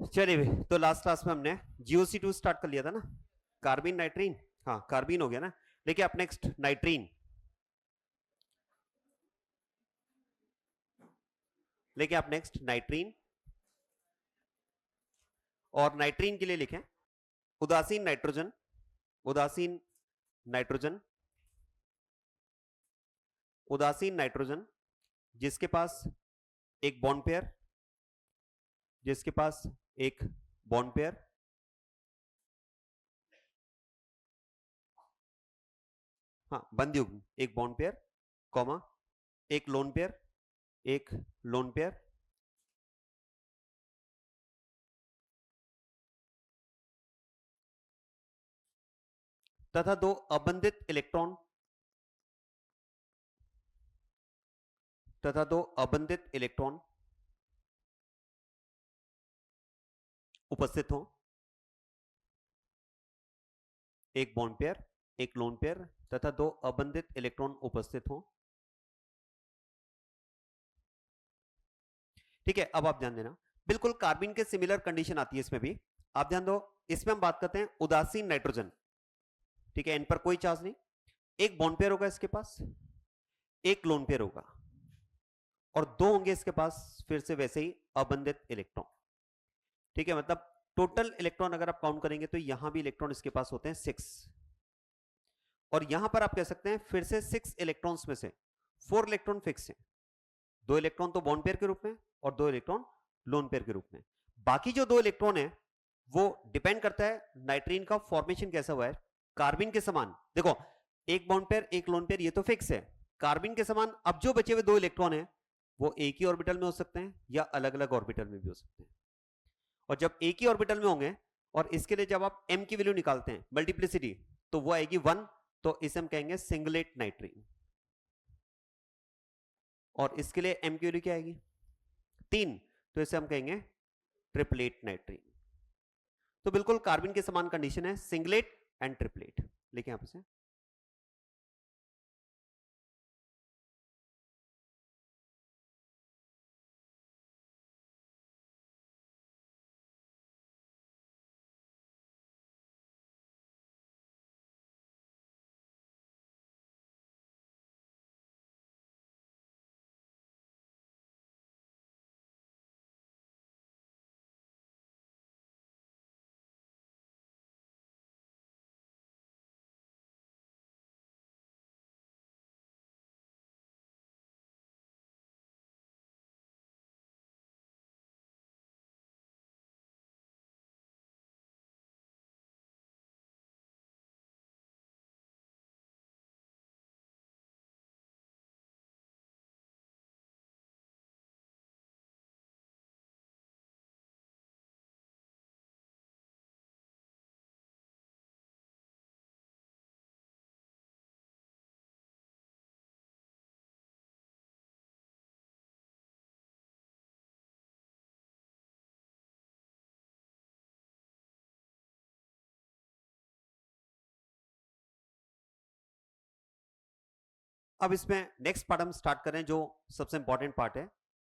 चलिए भाई, तो लास्ट क्लास में हमने GOC2 स्टार्ट कर लिया था ना, कार्बिन नाइट्रीन। हाँ, कार्बिन हो गया ना। देखिए आप नेक्स्ट नाइट्रीन, लेके आप नेक्स्ट नाइट्रीन। और नाइट्रीन के लिए लिखें उदासीन नाइट्रोजन, उदासीन नाइट्रोजन, उदासीन नाइट्रोजन जिसके पास एक बॉन्ड पेयर, जिसके पास एक बॉन्ड पेयर, हाँ बंद युग्म, एक बॉन्ड पेयर, कॉमा एक लोन पेयर, एक लोन पेयर, तथा दो अबंधित इलेक्ट्रॉन, तथा दो अबंधित इलेक्ट्रॉन उपस्थित हों, एक बॉन्ड पेयर, एक लोन पेयर तथा दो अबंधित इलेक्ट्रॉन उपस्थित हों। ठीक है, अब आप ध्यान देना, बिल्कुल कार्बिन के सिमिलर कंडीशन आती है इसमें भी। आप ध्यान दो, इसमें हम बात करते हैं उदासीन नाइट्रोजन। ठीक है, इन पर कोई चार्ज नहीं, एक बॉन्ड पेयर होगा इसके पास, एक लोन पेयर होगा, और दो होंगे इसके पास फिर से वैसे ही अबंधित इलेक्ट्रॉन। ठीक है, मतलब टोटल इलेक्ट्रॉन अगर आप काउंट करेंगे तो यहां भी इलेक्ट्रॉन इसके पास होते हैं 6, और यहां पर आप कह सकते हैं फिर से 6 इलेक्ट्रॉन्स में से 4 इलेक्ट्रॉन फिक्स हैं, 2 इलेक्ट्रॉन तो बॉन्ड पेयर के रूप में और 2 इलेक्ट्रॉन लोन पेयर के रूप में। बाकी जो 2 इलेक्ट्रॉन है वो डिपेंड करता है नाइट्रीन का फॉर्मेशन कैसा हुआ है। कार्बिन के समान देखो, एक बॉन्ड पेयर एक लोन पेयर ये तो फिक्स है। कार्बिन के समान अब जो बचे हुए 2 इलेक्ट्रॉन है वो एक ही ऑर्बिटल में हो सकते हैं या अलग अलग ऑर्बिटल में भी हो सकते हैं। और जब एक ही ऑर्बिटल में होंगे, और इसके लिए जब आप m की वैल्यू निकालते हैं मल्टीप्लिसिटी, तो वो आएगी 1, तो इसे हम कहेंगे सिंगलेट नाइट्रीन। और इसके लिए m की वैल्यू क्या आएगी 3, तो इसे हम कहेंगे ट्रिपलेट नाइट्रीन। तो बिल्कुल कार्बन के समान कंडीशन है, सिंगलेट एंड ट्रिपलेट। लिखें आप इसे। अब इसमें नेक्स्ट पार्ट हम स्टार्ट करें, जो सबसे इंपॉर्टेंट पार्ट है,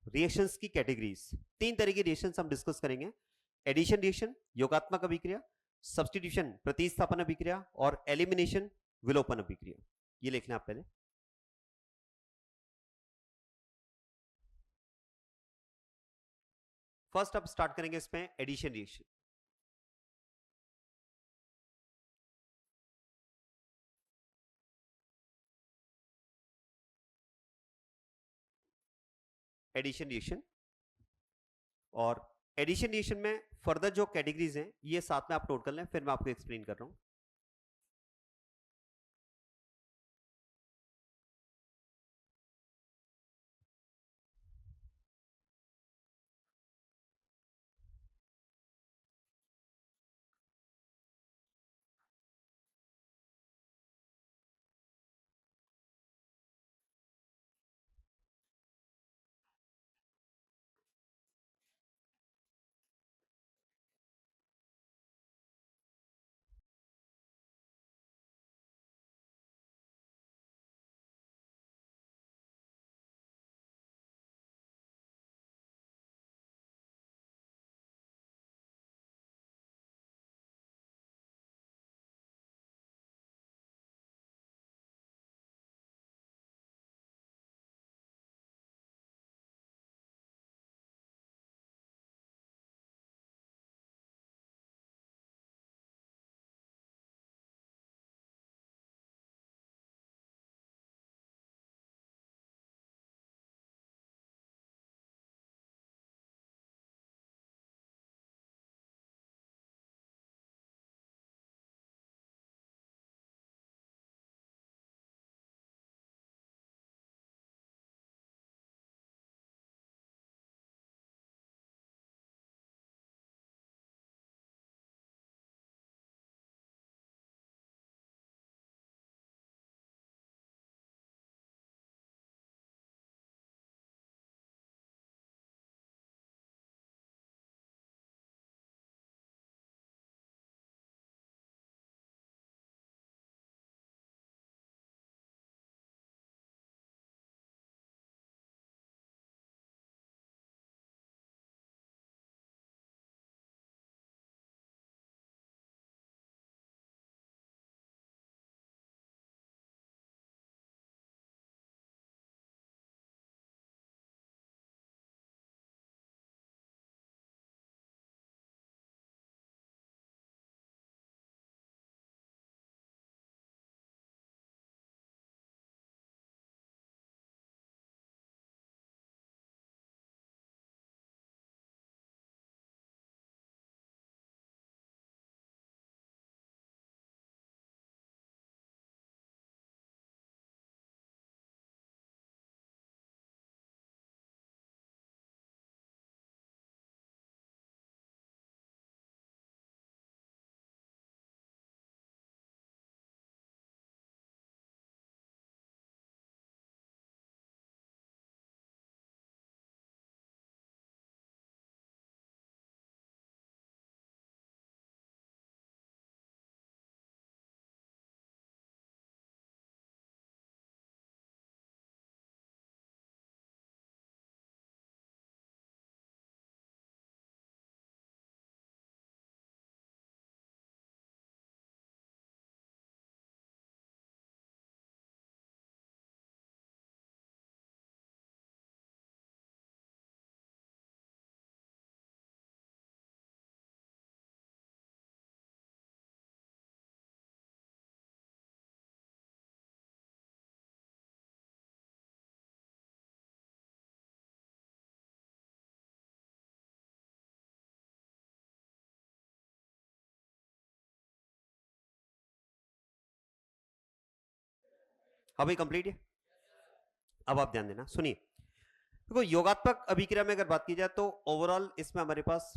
रिएक्शंस की कैटेगरीज। 3 तरह की रिएक्शंस हम डिस्कस करेंगे, एडिशन रिएक्शन योगात्मक अभिक्रिया, सब्स्टिट्यूशन प्रतिस्थापन अभिक्रिया, और एलिमिनेशन विलोपन अभिक्रिया। ये लिखना आप पहले। फर्स्ट अब स्टार्ट करेंगे इसमें एडिशन रिएक्शन। एडिशन रिएक्शन, और एडिशन रिएक्शन में फर्दर जो कैटेगरीज हैं ये साथ में आप नोट कर लें, फिर मैं आपको एक्सप्लेन कर रहा हूं। अब ये कंप्लीट है। अब आप ध्यान देना, सुनिए। देखो योगात्मक अभिक्रिया में अगर बात की जाए तो ओवरऑल इसमें हमारे पास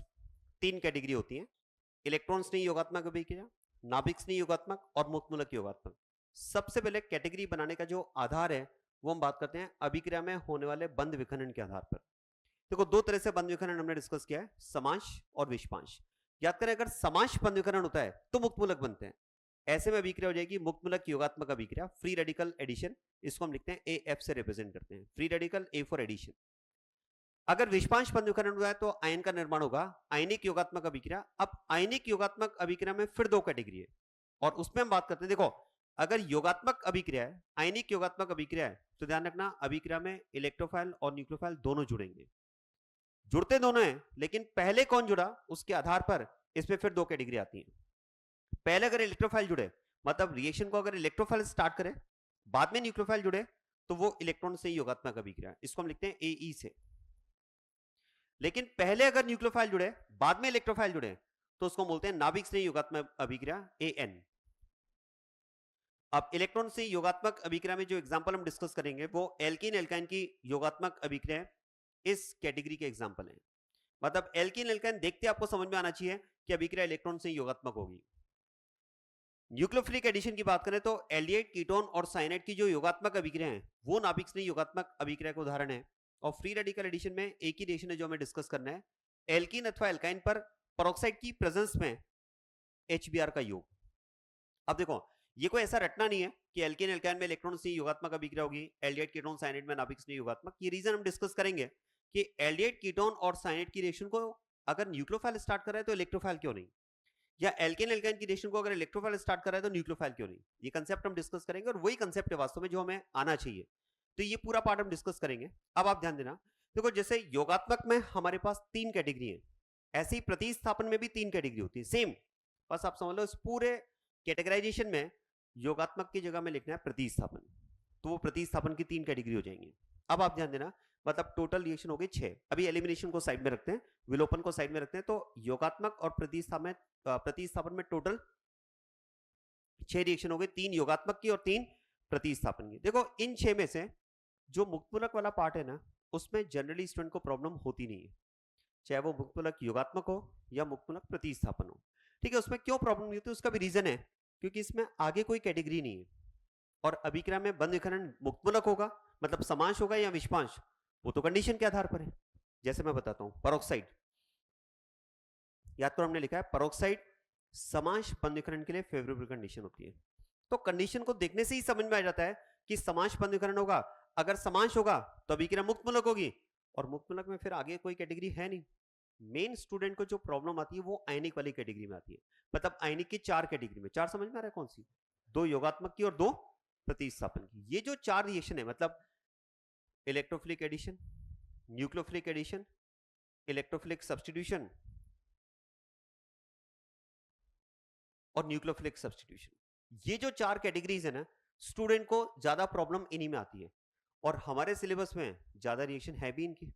3 कैटेगरी होती है, इलेक्ट्रॉन स्नेही योगात्मक अभिक्रिया, नाभिक स्नेही योगात्मक और मुक्तमूलक योगात्मक। सबसे पहले कैटेगरी बनाने का जो आधार है वो हम बात करते हैं अभिक्रिया में होने वाले बंध विखंडन के आधार पर। देखो दो तरह से बंध विखंडन हमने डिस्कस किया है, समांश और विषपांश। याद करें अगर समांश बंध विखंडन होता है तो मुक्तमूलक बनते हैं, ऐसे में अभिक्रिया हो जाएगी मुक्तमूलक योगात्मक अभिक्रिया, फ्री रेडिकल एडिशन, इसको हम लिखते हैं AF से रिप्रेजेंट करते हैं, free radical A for addition. अगर विषपांश बंध विखंडन हुआ है तो आयन का निर्माण होगा, आयनिक योगात्मक अभिक्रिया। अब आयनिक योगात्मक अभिक्रिया में फिर 2 कैटेगरी है और उसमें हम बात करते हैं। देखो अगर योगात्मक अभिक्रिया है, आयनिक योगात्मक अभिक्रिया है, तो ध्यान रखना अभिक्रिया में इलेक्ट्रोफाइल और न्यूक्लियोफाइल दोनों जुड़ेंगे, जुड़ते दोनों हैं, लेकिन पहले कौन जुड़ा उसके आधार पर इसमें फिर 2 कैटेगरी आती हैं। पहले अगर इलेक्ट्रोफाइल जुड़े, मतलब रिएक्शन को अगर इलेक्ट्रोफाइल स्टार्ट करे, बाद में न्यूक्लियोफाइल जुड़े, तो वो इलेक्ट्रॉन से योगात्मक अभिक्रिया, इसको हम लिखते हैं AE से। लेकिन पहले अगर न्यूक्लियोफाइल जुड़े, बाद में इलेक्ट्रोफाइल जुड़े, तो उसको बोलते हैं नाभिक स्नेही योगात्मक अभिक्रिया AN। अब इलेक्ट्रॉन से योगात्मक अभिक्रिया में जो एग्जांपल हम डिस्कस करेंगे वो एल्कीन एल्काइन की योगात्मक अभिक्रिया इस कैटेगरी के एग्जांपल हैं। मतलब एल्कीन एल्काइन देखते आपको समझ में आना चाहिए कि अभिक्रिया इलेक्ट्रॉन से योगात्मक होगी। न्यूक्लियोफिलिक एडिशन की बात करें तो एल्डिहाइड कीटोन और साइनाइड की जो योगात्मक अभिक्रिया है वो नाभिक स्नेही योगात्मक अभिक्रिया का उदाहरण है। और फ्री रेडिकल एडिशन में एक ही रिएक्शन है जो हमें डिस्कस करना है, एल्कीन अथवा एल्काइन पर पेरोक्साइड की प्रेजेंस में HBr का योग। अब देखो ये कोई ऐसा रटना नहीं है कि एल्कीन एल्काइन में इलेक्ट्रॉन से योगात्मक अभिक्रिया होगी, एल्डिहाइड कीटोन साइनाइड में नाभिक स्नेही योगात्मक। ये रीजन हम डिस्कस करेंगे कि एल्डिहाइड कीटोन और साइनाइड की रिएक्शन को अगर न्यूक्लियोफाइल स्टार्ट कर रहा है तो इलेक्ट्रोफाइल क्यों नहीं, या एल्केन एल्काइन की रिएक्शन को अगर इलेक्ट्रोफाइल स्टार्ट कर रहा है तो न्यूक्लियोफाइल क्यों नहीं। ये कंसेप्ट हम डिस्कस करेंगे और वही कंसेप्ट है वास्तव में जो हमें आना चाहिए, तो ये पूरा पार्ट हम डिस्कस करेंगे। अब आप ध्यान देना, देखो जैसे योगात्मक में हमारे पास 3 कैटेगरी है, ऐसे ही प्रतिस्थापन में भी 3 कैटेगरी होती है सेम। बस आप समझ लो इस पूरे कैटेगराइजेशन में योगात्मक की जगह में लिखना है प्रतिस्थापन, तो वो प्रतिस्थापन की 3 कैटेगरी हो जाएंगी। अब आप ध्यान देना, मतलब टोटल रिएक्शन हो गए 6। अभी एलिमिनेशन को साइड में रखते हैं, विलोपन को साइड में रखते हैं, तो योगात्मक और प्रतिस्थापन में टोटल 6 रिएक्शन हो गए, 3 योगात्मक की और 3 प्रतिस्थापन की। देखो इन 6 में से जो मुक्तमूलक वाला पार्ट है ना, उसमें जनरली स्टूडेंट को प्रॉब्लम होती नहीं है, चाहे वो मुक्तमूलक योगात्मक हो या मुक्तमूलक प्रतिस्थापन हो। ठीक है, उसमें क्यों प्रॉब्लम नहीं होती उसका भी रीजन है, क्योंकि इसमें आगे कोई कैटेगरी नहीं है और अभिक्रिया में बंध विखंडन मुक्तमूलक होगा, मतलब समांश होगा या विषपांश, वो तो कंडीशन के आधार पर है। जैसे मैं बताता हूं, पेरोक्साइड, याद करो हमने लिखा है पेरोक्साइड समांश बंध विखंडन के लिए फेवरेबल कंडीशन होती है। तो कंडीशन को देखने से ही समझ में आ जाता है कि समांश बंध विखंडन होगा। अगर समांश होगा तो अभिक्रिया मुक्तमूलक होगी, और मुक्तमूलक में फिर आगे कोई कैटेगरी है नहीं। मेन स्टूडेंट को जो प्रॉब्लम आती है वो आयनिक वाली कैटेगरी में आती है, मतलब आयनिक की 4 कैटेगरी में, 4 समझ में आ रहा है कौन सी, 2 योगात्मक की और 2 प्रतिस्थापन की। ये जो 4 रिएक्शन है, मतलब electrophilic addition, nucleophilic addition, electrophilic substitution और न्यूक्लियोफिलिक सब्स्टिट्यूशन, ये जो 4 कैटेगरीज है ना, स्टूडेंट को ज्यादा प्रॉब्लम इन्हीं में आती है और हमारे सिलेबस में ज्यादा रिएक्शन है भी इनकी।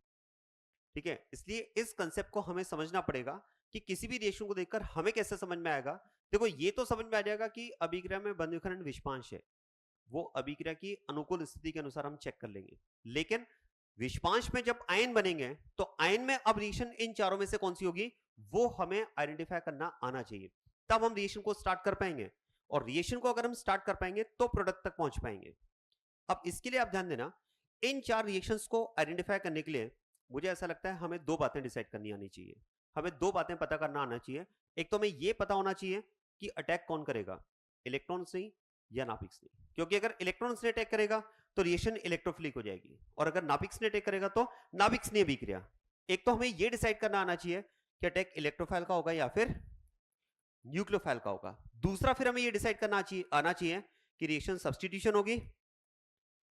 ठीक है, इसलिए इस कंसेप्ट को हमें समझना पड़ेगा कि किसी भी रिएक्शन को देखकर हमें कैसे समझ में आएगा। देखो ये तो समझ में आ जाएगा कि अभिक्रिया में बंध विखंडन विषपांश है, वो अभिक्रिया की अनुकूल स्थिति के अनुसार हम चेक कर लेंगे। लेकिन विषपांश में जब आयन बनेंगे तो आयन में अब रिएक्शन इन चारों में से कौन सी होगी वो हमें आइडेंटिफाई करना आना चाहिए, तब हम रिएक्शन को स्टार्ट कर पाएंगे, और रिएक्शन को अगर हम स्टार्ट कर पाएंगे तो प्रोडक्ट तक पहुंच पाएंगे। अब इसके लिए आप ध्यान देना, इन 4 रिएक्शंस को आइडेंटिफाई करने के लिए मुझे ऐसा लगता है हमें 2 बातें डिसाइड करनी आनी चाहिए, हमें 2 बातें पता करना आना चाहिए। एक तो हमें यह पता होना चाहिए कि अटैक कौन करेगा, इलेक्ट्रॉन से या नाभिक से, क्योंकि अगर इलेक्ट्रॉन से अटैक करेगा तो रिएक्शन इलेक्ट्रोफिलिक हो जाएगी, और अगर नाभिक से अटैक करेगा तो नाभिक स्नेह अभिक्रिया। एक तो हमें यह डिसाइड करना आना चाहिए कि अटैक इलेक्ट्रोफाइल का होगा या फिर न्यूक्लियोफाइल का होगा। दूसरा फिर हमें यह डिसाइड करना आना चाहिए कि रिएक्शन सब्स्टिट्यूशन होगी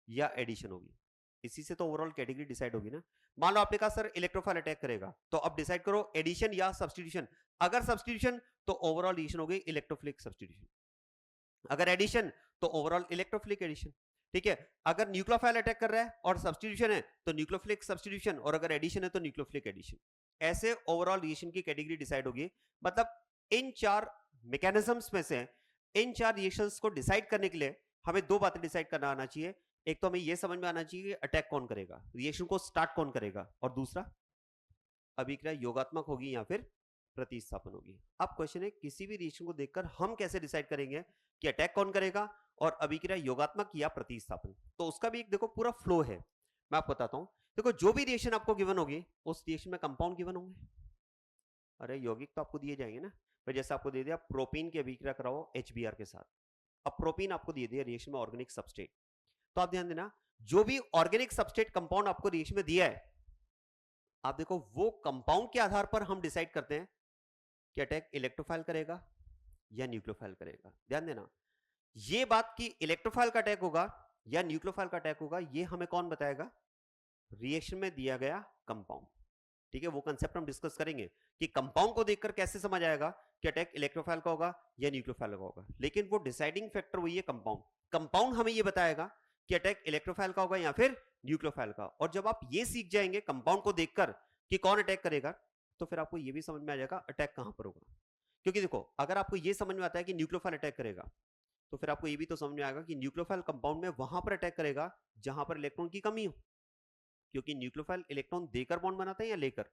या एडिशन होगी। इसी से तो ओवरऑल कैटेगरी डिसाइड होगी ना। मान लो आपने कहा सर इलेक्ट्रोफाइल अटैक करेगा, तो अब डिसाइड करो एडिशन या सब्स्टिट्यूशन। अगर सब्स्टिट्यूशन तो ओवरऑल रिएक्शन हो गई इलेक्ट्रोफिलिक सब्स्टिट्यूशन, अगर एडिशन तो ओवरऑल इलेक्ट्रोफिलिक एडिशन। ठीक है, अगर न्यूक्लियोफाइल अटैक कर रहा है और सब्स्टिट्यूशन है तो न्यूक्लियोफिलिक सब्स्टिट्यूशन, और अगर एडिशन है तो न्यूक्लियोफिलिक एडिशन। ऐसे ओवरऑल रिएक्शन की कैटेगरी डिसाइड होगी। मतलब इन 4 मैकेनिज्म्स में से इन 4 रिएक्शंस को डिसाइड करने के लिए हमें दो बातें डिसाइड करना आना चाहिए। एक तो हमें यह समझ में आना चाहिए कि अटैक कौन करेगा, रिएक्शन को स्टार्ट कौन करेगा, और दूसरा अभिक्रिया योगात्मक होगी या फिर प्रतिस्थापन होगी। अब क्वेश्चन है किसी भी रिएक्शन को देखकर हम कैसे डिसाइड करेंगे कि अटैक कौन करेगा और अभिक्रिया योगात्मक या प्रतिस्थापन। तो उसका भी एक देखो पूरा फ्लो है, मैं आपको बताता हूं। देखो जो भी रिएक्शन आपको गिवन होगी उस रिएक्शन में कंपाउंड गिवन होंगे। अरे यौगिक तो आपको दिए जाएंगे ना, पर जैसे आपको दे दिया प्रोपीन की अभिक्रिया कराओ HBr के साथ। अब प्रोपीन आपको दे दिया रिएक्शन में ऑर्गेनिक सबस्ट्रेट, तो आप ध्यान देना जो भी ऑर्गेनिक सबस्ट्रेट कंपाउंड आपको रिएक्शन में दिया है, आप देखो वो कंपाउंड के आधार पर हम डिसाइड करते हैं कि अटैक इलेक्ट्रोफाइल करेगा या न्यूक्लियोफाइल करेगा। ध्यान देना ये बात कि इलेक्ट्रोफाइल का अटैक होगा या न्यूक्लियोफाइल का अटैक होगा, ये हमें कौन बताएगा? रिएक्शन में दिया गया कंपाउंड। ठीक है, वो कंसेप्ट हम डिस्कस करेंगे कि कंपाउंड को देखकर कैसे समझ आएगा कि अटैक इलेक्ट्रोफाइल का होगा या न्यूक्लियोफाइल का होगा। लेकिन वो डिसाइडिंग फैक्टर वही है कंपाउंड। कंपाउंड हमें ये बताएगा कि अटैक इलेक्ट्रोफाइल का होगा या फिर न्यूक्लियोफाइल का। और जब आप ये सीख जाएंगे कंपाउंड को देखकर कि कौन अटैक करेगा, तो फिर आपको ये भी समझ में आ जाएगा अटैक कहां पर होगा। क्योंकि देखो अगर आपको ये समझ में आता है कि न्यूक्लियोफाइल अटैक करेगा, तो फिर आपको ये भी तो समझ में आएगा कि न्यूक्लियोफाइल कंपाउंड में वहां पर अटैक करेगा जहां पर इलेक्ट्रॉन की कमी हो। क्योंकि न्यूक्लियोफाइल इलेक्ट्रॉन देकर बॉन्ड बनाता है या लेकर?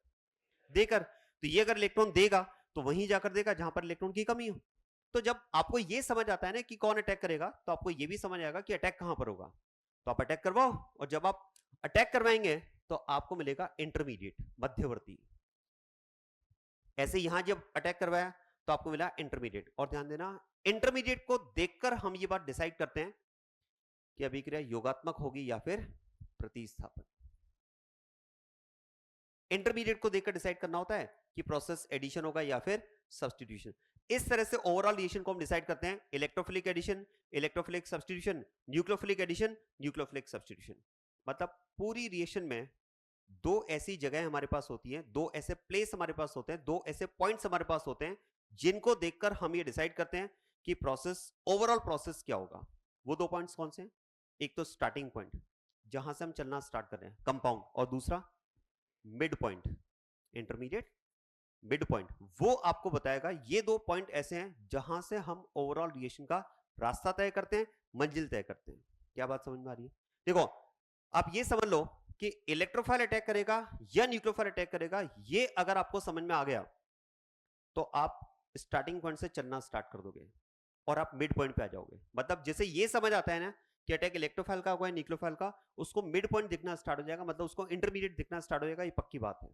देकर। तो ये अगर इलेक्ट्रॉन देगा तो वहीं जाकर देगा जहां पर इलेक्ट्रॉन की कमी हो। तो जब आपको ये समझ आता है ना कि कौन अटैक करेगा, तो आपको ये भी समझ आएगा कि अटैक कहां पर होगा। तो आप अटैक करवाओ, और जब आप अटैक करवाएंगे तो आपको मिलेगा इंटरमीडिएट, मध्यवर्ती। ऐसे यहां जब अटैक करवाया तो आपको मिला इंटरमीडिएट। और ध्यान देना इंटरमीडिएट को देखकर हम ये बात डिसाइड करते हैं कि अभिक्रिया योगात्मक होगी या फिर प्रतिस्थापन। इंटरमीडिएट को देखकर डिसाइड करना होता है कि प्रोसेस एडिशन होगा या फिर सब्स्टिट्यूशन। इस तरह से ओवरऑल रिएक्शन को हम डिसाइड करते हैं, electrophilic addition, electrophilic substitution, nucleophilic addition, nucleophilic substitution. मतलब पूरी रिएक्शन में दो ऐसी जगह हमारे पास होती हैं, दो ऐसे प्लेस हमारे पास होते हैं, दो ऐसे पॉइंट्स हमारे पास होते हैं जिनको देखकर हम ये डिसाइड करते हैं कि प्रोसेस, ओवरऑल प्रोसेस क्या होगा। वो दो पॉइंट्स कौन से हैं? एक तो स्टार्टिंग पॉइंट जहां से हम चलना स्टार्ट कर रहे हैं कंपाउंड, और दूसरा mid point, intermediate mid point. वो आपको बताएगा ये दो पॉइंट ऐसे हैं जहां से हम ओवरऑल रिएक्शन का रास्ता तय करते हैं, मंजिल तय करते हैं। क्या बात समझ में आ रही है? देखो आप ये समझ लो कि इलेक्ट्रोफाइल अटैक करेगा या न्यूक्लियोफाइल अटैक करेगा, ये अगर आपको समझ में आ गया तो आप स्टार्टिंग पॉइंट से चलना स्टार्ट कर दोगे और आप मिड पॉइंट पे आ जाओगे। मतलब जैसे ये समझ आता है ना कि अटैक इलेक्ट्रोफाइल का होगा न्यूक्लियोफाइल का, उसको मिड पॉइंट दिखना स्टार्ट हो जाएगा, मतलब उसको इंटरमीडिएट दिखना स्टार्ट हो जाएगा, ये पक्की बात है।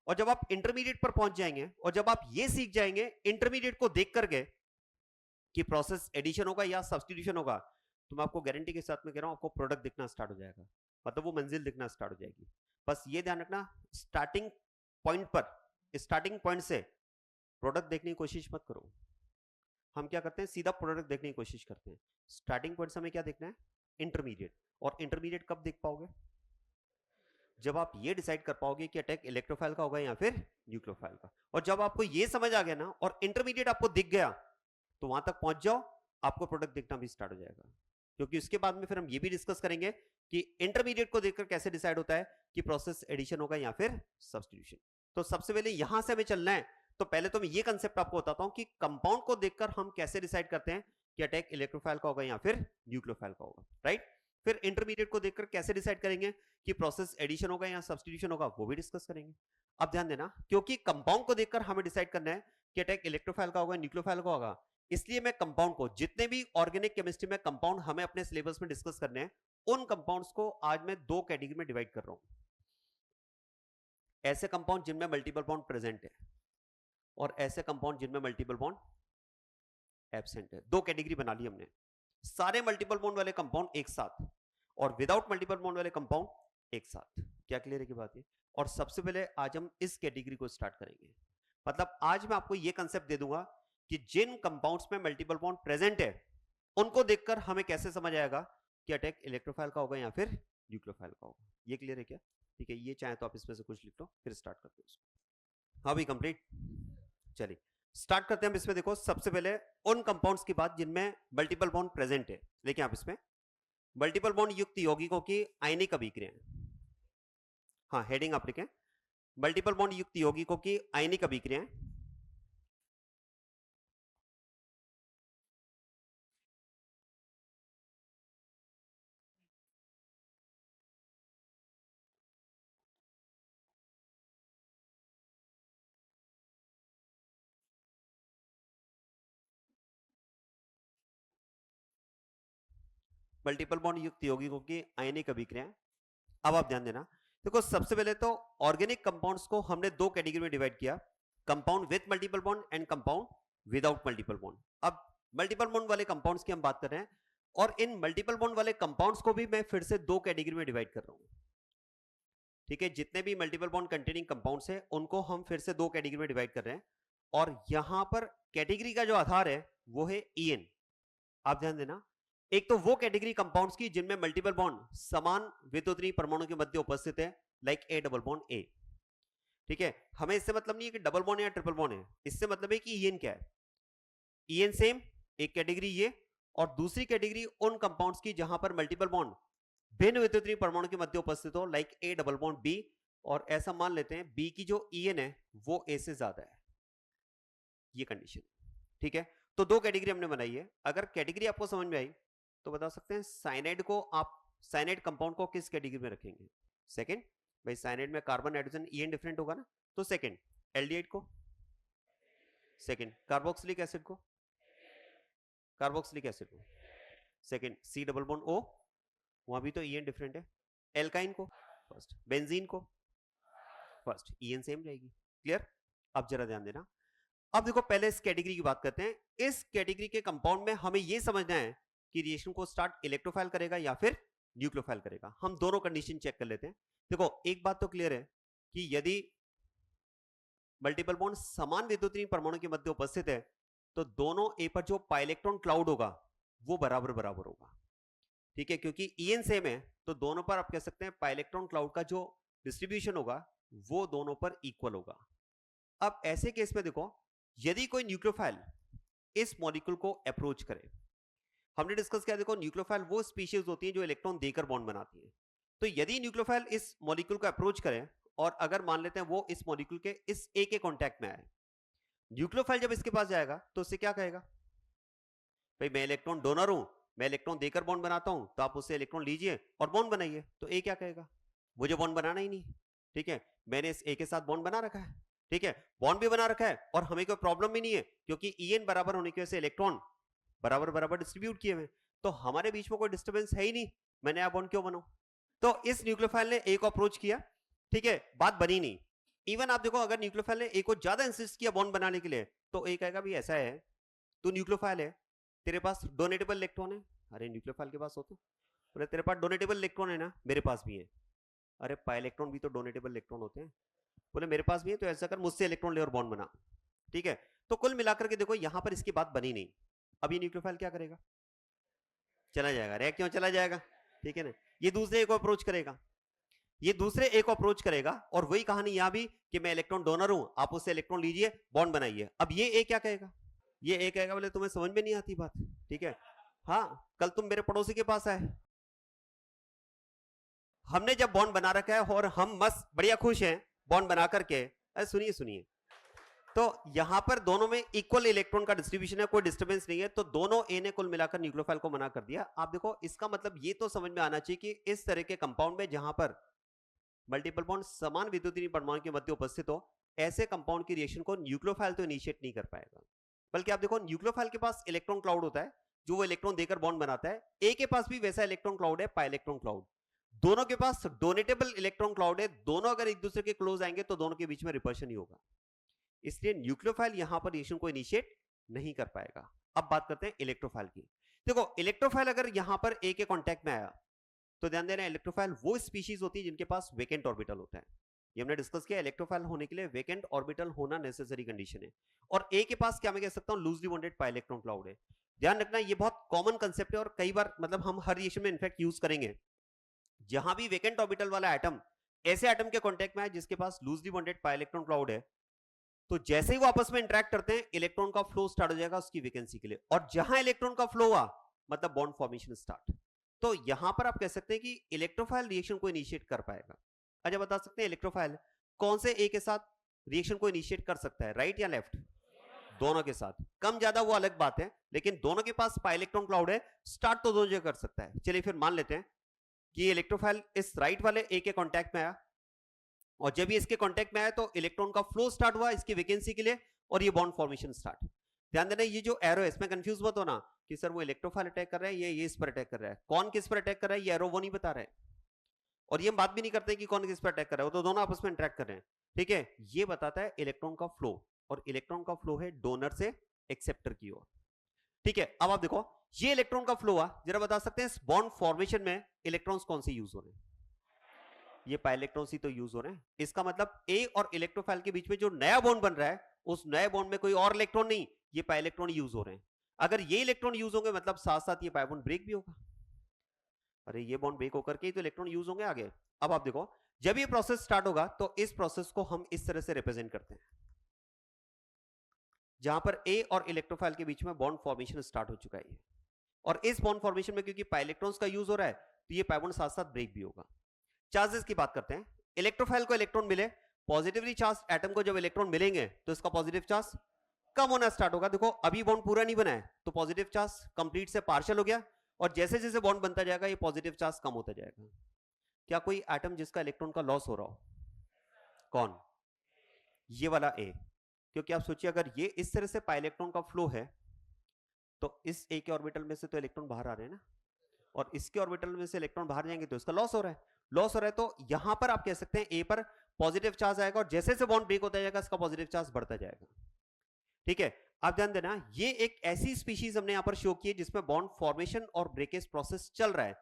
और जब आप इंटरमीडिएट पर पहुंच जाएंगे और जब आप ये सीख जाएंगे इंटरमीडिएट को देख करके कि प्रोसेस एडिशन होगा या सब्स्टिट्यूशन होगा, तो मैं आपको गारंटी के साथ में कह रहा हूं आपको प्रोडक्ट दिखना स्टार्ट हो जाएगा, मतलब वो मंजिल दिखना स्टार्ट हो जाएगी। बस ये ध्यान रखना स्टार्टिंग पॉइंट पर, स्टार्टिंग पॉइंट से प्रोडक्ट देखने की कोशिश मत करो। हम क्या करते हैं, सीधा प्रोडक्ट देखने की कोशिश करते हैं। स्टार्टिंग पॉइंट से हमें क्या देखना है? इंटरमीडिएट। और इंटरमीडिएट कब देख पाओगे? जब आप ये डिसाइड कर पाओगे कि अटैक इलेक्ट्रोफाइल का होगा या फिर न्यूक्लियोफाइल का। और जब आपको ये समझ आ गया ना और इंटरमीडिएट आपको दिख गया, तो वहां तक पहुंच जाओ, आपको प्रोडक्ट दिखना भी स्टार्ट हो जाएगा। क्योंकि उसके बाद में फिर हम ये भी डिस्कस करेंगे कि इंटरमीडिएट को देखकर कैसे डिसाइड होता है कि प्रोसेस एडिशन होगा या फिर सब्स्टिट्यूशन। तो सबसे पहले यहां से हमें चलना है, तो पहले तो मैं ये कंसेप्ट आपको बताता हूं कि कंपाउंड को देखकर हम कैसे डिसाइड करते हैं कि अटैक इलेक्ट्रोफाइल का होगा या फिर न्यूक्लियोफाइल का होगा, राइट। फिर इंटरमीडिएट को देखकर कैसे डिसाइड करेंगे कि प्रोसेस एडिशन होगा या सब्स्टिट्यूशन होगा, वो भी डिस्कस करेंगे। अब ध्यान देना, क्योंकि कंपाउंड को देखकर हमें डिसाइड करना है कि अटैक इलेक्ट्रोफाइल का होगा न्यूक्लियोफाइल का होगा, इसलिए मैं कंपाउंड को, जितने भी ऑर्गेनिक केमिस्ट्री में कंपाउंड हमें अपने सिलेबस में डिस्कस करने हैं, उन कंपाउंड्स को आज मैं दो कैटेगरी में डिवाइड कर रहा हूं। ऐसे कंपाउंड जिनमें मल्टीपल बॉन्ड प्रेजेंट है और ऐसे कंपाउंड जिनमें मल्टीपल बॉन्ड एब्सेंट है। दो कैटेगरी बना ली हमने। सारे मल्टीपल बॉन्ड वाले कंपाउंड एक साथ और विदाउट मल्टीपल बॉन्ड वाले कंपाउंड एक साथ। क्या क्लियर है की बात है? और सबसे पहले आज हम इस कैटेगरी को स्टार्ट करेंगे। मतलब आज मैं आपको यह कंसेप्ट दे दूंगा कि जिन कंपाउंड्स में मल्टीपल बॉन्ड प्रेजेंट है उनको देखकर हमें कैसे समझ आएगा कि अटैक इलेक्ट्रोफाइल का होगा या फिर न्यूक्लियोफाइल का होगा। ये क्लियर है क्या? ठीक है, ये चाहे तो आप इसमें से कुछ लिख लो, फिर स्टार्ट करते हैं उसको। हाँ भी कंप्लीट। चलिए स्टार्ट करते हैं हम इसमें। देखो सबसे पहले उन कंपाउंड्स की बात जिनमें मल्टीपल बॉन्ड प्रेजेंट है। देखिए आप इसमें मल्टीपल बॉन्ड युक्त यौगिकों की आयनिक अभिक्रियाएं, हाँ हेडिंग आप लिखें, मल्टीपल बॉन्ड युक्त यौगिकों की आयनिक अभिक्रियाएं मल्टीपल बॉन्ड युक्त यौगिकों की आयनिक अभिक्रियाएं। अब आप ध्यान देना, देखो सबसे पहले तो ऑर्गेनिक कंपाउंड्स को हमने दो कैटेगरी में डिवाइड किया, compound with multiple bond and compound without multiple bond. अब मल्टीपल बॉन्ड वाले कंपाउंड्स की हम बात कर रहे हैं, और इन मल्टीपल बॉन्ड वाले कंपाउंड्स को भी मैं फिर से दो कैटेगरी में डिवाइड कर रहा हूं। ठीक है, जितने भी मल्टीपल बॉन्ड कंटेनिंग कंपाउंड्स हैं उनको हम फिर से दो कैटेगरी में डिवाइड कर रहे हैं, और यहां पर कैटेगरी का जो आधार है वो है EN। आप ध्यान देना, एक तो वो कैटेगरी कंपाउंड्स की जिनमें मल्टीपल बॉन्ड समान विद्युतीय परमाणु के मध्य उपस्थित है, like A double bond A। ठीक है, हमें इससे मतलब नहीं है कि डबल बॉन्ड या ट्रिपल बॉन्ड है, इससे मतलब है कि EN क्या है। EN सेम, एक कैटेगरी ये, और दूसरी कैटेगरी उन कंपाउंड्स की जहां पर मल्टीपल बॉन्ड भिन्न विद्युतीय परमाणु के मध्य उपस्थित हो, like A double bond B, और ऐसा मान लेते हैं B की जो EN है वो A से ज्यादा है, ये कंडीशन। ठीक है, तो दो कैटेगरी हमने बनाई है। अगर कैटेगरी आपको समझ में आई तो बता सकते हैं साइनाइड को, आप साइनाइड कंपाउंड को किस कैटेगरी में रखेंगे? सेकंड। भाई साइनाइड में कार्बन हाइड्रोजन EN डिफरेंट होगा ना, तो सेकंड। एल्डिहाइड को सेकंड। कार्बोक्सिलिक एसिड को, कार्बोक्सिलिक एसिड को second. C double bond O, वहां भी तो EN डिफरेंट है। एल्काइन को फर्स्ट, बेंजीन को फर्स्ट, EN सेम रहेगी। क्लियर? अब जरा ध्यान देना, अब देखो पहले इस कैटेगरी की बात करते हैं। इस कैटेगरी के कंपाउंड में हमें यह समझना है कि रिएक्शन को स्टार्ट इलेक्ट्रोफाइल करेगा या फिर न्यूक्लियोफाइल करेगा। हम दोनों कंडीशन चेक कर लेते हैं। देखो एक बात तो क्लियर है कि यदि मल्टीपल बॉन्ड समान विद्युतीय परमाणु के मध्य उपस्थित है तो दोनों ए पर जो पाइलेक्ट्रॉन क्लाउड होगा वो बराबर बराबर होगा। ठीक है, क्योंकि EN सेम है तो दोनों पर आप कह सकते हैं पाइलेक्ट्रॉन क्लाउड का जो डिस्ट्रीब्यूशन होगा वो दोनों पर इक्वल होगा। अब ऐसे केस में देखो, यदि कोई न्यूक्लियोफाइल इस मॉलिक्यूल को अप्रोच करे, हमने डिस्कस किया, देखो न्यूक्लियोफाइल वो स्पीशीज होती है जो इलेक्ट्रॉन देकर बॉन्ड बनाती है। तो यदि न्यूक्लियोफाइल इस मॉलिक्यूल को अप्रोच करे और अगर मान लेते हैं वो इस मॉलिक्यूल के इस A के कांटेक्ट में आए, न्यूक्लियोफाइल जब इसके पास जाएगा तो उससे क्या कहेगा? भाई मैं इलेक्ट्रॉन डोनर हूं, मैं इलेक्ट्रॉन देकर बॉन्ड बनाता हूं, तो आप उससे इलेक्ट्रॉन लीजिए और बॉन्ड बनाइए। तो A क्या कहेगा? मुझे बॉन्ड बनाना ही नहीं। ठीक है, मैंने इस A के साथ बॉन्ड बना रखा है। ठीक है, बॉन्ड भी बना रखा है और हमें कोई प्रॉब्लम भी नहीं है, क्योंकि EN बराबर होने की वजह से इलेक्ट्रॉन बराबर बराबर डिस्ट्रीब्यूट किए हुए, तो हमारे बीच में कोई डिस्टर्बेंस है ही नहीं, मैं नया बॉन्ड क्यों बनाऊं? तो इस न्यूक्लियोफाइल ने A को अप्रोच किया, ठीक है, बात बनी नहीं। इवन आप देखो, अगर न्यूक्लियोफाइल ने A को ज्यादा इंसिस्ट किया बॉन्ड बनाने के लिए, तो A कहेगा भी ऐसा है, तू न्यूक्लियोफाइल है, तेरे पास डोनेटेबल इलेक्ट्रॉन है। अरे न्यूक्लियोफाइल के पास होते, बोले तेरे पास डोनेटेबल इलेक्ट्रॉन है ना, मेरे पास भी है। अरे पाई इलेक्ट्रॉन भी तो डोनेटेबल इलेक्ट्रॉन होते हैं। बोले मेरे पास भी है, तो ऐसा कर मुझसे इलेक्ट्रॉन ले और बॉन्ड बना। ठीक है, तो कुल मिलाकर के देखो यहां पर इसकी बात बनी नहीं। अब ये न्यूक्लियोफाइल क्या करेगा? चला जाएगा। रे क्यों चला जाएगा? ठीक है ना, ये दूसरे एक को अप्रोच करेगा, ये दूसरे एक को अप्रोच करेगा, और वही कहानी यहां भी कि मैं इलेक्ट्रॉन डोनर हूं, आप उससे इलेक्ट्रॉन लीजिए, बॉन्ड बनाइए। अब ये एक क्या कहेगा? ये एक कहेगा बोले तुम्हें समझ में नहीं आती बात। ठीक है, हाँ कल तुम मेरे पड़ोसी के पास आए, हमने जब बॉन्ड बना रखा है और हम मस्त बढ़िया खुश हैं बॉन्ड बना करके। अरे सुनिए सुनिए, तो यहां पर दोनों में इक्वल इलेक्ट्रॉन का डिस्ट्रीब्यूशन है, कोई डिस्टर्बेंस नहीं है, तो दोनों A ने कुल मिलाकर न्यूक्लियोफाइल को मना कर दिया। आप देखो इसका मतलब ये तो समझ में आना चाहिए कि इस तरह के कंपाउंड में जहां पर मल्टीपल बॉन्ड समान विद्युतीय परमाणु के मध्य उपस्थित हो, ऐसे कंपाउंड की रिएक्शन को न्यूक्लियोफाइल तो इनिशिएट नहीं कर पाएगा। बल्कि आप देखो न्यूक्लियोफाइल के पास इलेक्ट्रॉन क्लाउड होता है जो वो इलेक्ट्रॉन देकर बॉन्ड बनाता है। A के पास भी वैसा इलेक्ट्रॉन क्लाउड है, पाई इलेक्ट्रॉन क्लाउड। दोनों के पास डोनेटेबल इलेक्ट्रॉन क्लाउड है, दोनों अगर एक दूसरे के क्लोज आएंगे तो दोनों के बीच में रिपल्शन ही होगा। इसलिए न्यूक्लियोफाइल यहां पर रिएक्शन को इनिशिएट नहीं कर पाएगा। अब बात करते हैं इलेक्ट्रोफाइल की। देखो इलेक्ट्रोफाइल अगर यहां पर A के कांटेक्ट में आया तो ध्यान देना, इलेक्ट्रोफाइल वो स्पीशीज होती है जिनके पास वेकेंट ऑर्बिटल होता है। ये हमने डिस्कस किया, इलेक्ट्रोफाइल होने के लिए वेकेंट ऑर्बिटल होना नेसेसरी कंडीशन है। और A के पास क्या मैं कह सकता हूं, loosely bonded pi electron cloud है। ध्यान रखना ये बहुत कॉमन कंसेप्ट है और कई बार मतलब हम हर रिएक्शन में इनफैक्ट यूज करेंगे। जहां भी वेकेंट ऑर्बिटल वाला एटम ऐसे एटम के कांटेक्ट में है जिसके पास loosely bonded pi electron cloud है, तो जैसे ही वो आपस में इंटरेक्ट करते हैं इलेक्ट्रॉन का फ्लो स्टार्ट हो जाएगा उसकी वैकेंसी के लिए, और जहां इलेक्ट्रॉन का फ्लो हुआ मतलब बॉन्ड फॉर्मेशन स्टार्ट। तो यहां पर आप कह सकते हैं कि इलेक्ट्रोफाइल रिएक्शन को इनिशिएट कर पाएगा। अच्छा बता सकते हैं इलेक्ट्रोफाइल कौन से A के साथ रिएक्शन को इनिशिएट कर सकता है, राइट या लेफ्ट? दोनों के साथ। कम ज्यादा वो अलग बात है, लेकिन दोनों के पास पाई इलेक्ट्रॉन क्लाउड है, स्टार्ट तो दोनों जगह कर सकता है। चलिए फिर मान लेते हैं कि इलेक्ट्रोफाइल इस राइट वाले A के कांटेक्ट में आया, और जब ये इसके कांटेक्ट में आया तो इलेक्ट्रॉन का फ्लो स्टार्ट हुआ इसकी वैकेंसी के लिए, और ये बॉन्ड फॉर्मेशन स्टार्ट। ध्यान देना ये जो एरो है इसमें कंफ्यूज मत होना, कि सर वो इलेक्ट्रोफाइल अटैक कर रहा है, ये इस पर अटैक कर रहा है। कौन किस पर अटैक कर रहा है ये एरो वो नहीं बता रहा है, और ये हम बात भी नहीं करते कि कौन किस पर अटैक कर रहा है, वो तो दोनों आपस में इंटरेक्ट कर रहे हैं। ठीक है, ये बताता है इलेक्ट्रॉन का फ्लो, और इलेक्ट्रॉन का फ्लो है डोनर से एक्सेप्टर की ओर। ठीक है, अब आप देखो ये इलेक्ट्रॉन का फ्लो आ, जरा बता सकते हैं इस बॉन्ड फॉर्मेशन में इलेक्ट्रॉन्स कौन से यूज हो रहे हैं? ये पाई इलेक्ट्रॉन्स ही तो यूज हो रहे हैं। इसका मतलब ए और इलेक्ट्रोफाइल के बीच में जो नया बॉन्ड बन रहा है, उस नए बॉन्ड में कोई और इलेक्ट्रॉन नहीं, ये पाई इलेक्ट्रॉन यूज हो रहे हैं। अगर ये इलेक्ट्रॉन यूज होंगे मतलब साथ साथ ये पाई बॉन्ड ब्रेक भी होगा। अरे ये बॉन्ड ब्रेक होकर के ही तो इलेक्ट्रॉन यूज होंगे आगे। अब आप देखो जब ये प्रोसेस स्टार्ट होगा तो इस प्रोसेस को हम इस तरह से रिप्रेजेंट करते हैं, जहां पर ए और इलेक्ट्रोफाइल के बीच में बॉन्ड फॉर्मेशन स्टार्ट हो चुका है, और इस बॉन्ड फॉर्मेशन में क्योंकि पाई इलेक्ट्रॉन्स का यूज हो रहा है तो ये पाई बॉन्ड साथ साथ ब्रेक भी होगा। चार्जेस की बात करते हैं, इलेक्ट्रोफाइल को इलेक्ट्रॉन मिले, पॉजिटिवली चार्ज एटम को जब इलेक्ट्रॉन मिलेंगे तो इसका पॉजिटिव चार्ज कम होना स्टार्ट होगा। देखो अभी बॉन्ड पूरा नहीं बना है तो पॉजिटिव चार्ज कंप्लीट से पार्शियल हो गया, और जैसे जैसे बॉन्ड बनता जाएगा ये पॉजिटिव चार्ज कम होता जाएगा। क्या कोई एटम जिसका इलेक्ट्रॉन का लॉस हो रहा हो? कौन? ये वाला ए। क्योंकि आप सोचिए अगर ये इस तरह से पाई इलेक्ट्रॉन का फ्लो है तो इस ए के ऑर्बिटल में से तो इलेक्ट्रॉन बाहर आ रहे हैं ना, और इसके ऑर्बिटल में से इलेक्ट्रॉन बाहर जाएंगे तो इसका लॉस हो रहा है। लॉस हो रहा है तो यहां पर आप कह सकते हैं ए पर पॉजिटिव चार्ज आएगा, और जैसे जैसे बॉन्ड ब्रेक होता जाएगा इसका पॉजिटिव चार्ज बढ़ता जाएगा। ठीक है, आप ध्यान देना ये एक ऐसी स्पीशीज हमने यहां पर शो की है जिसमें बॉन्ड फॉर्मेशन और ब्रेकेज प्रोसेस चल रहा है।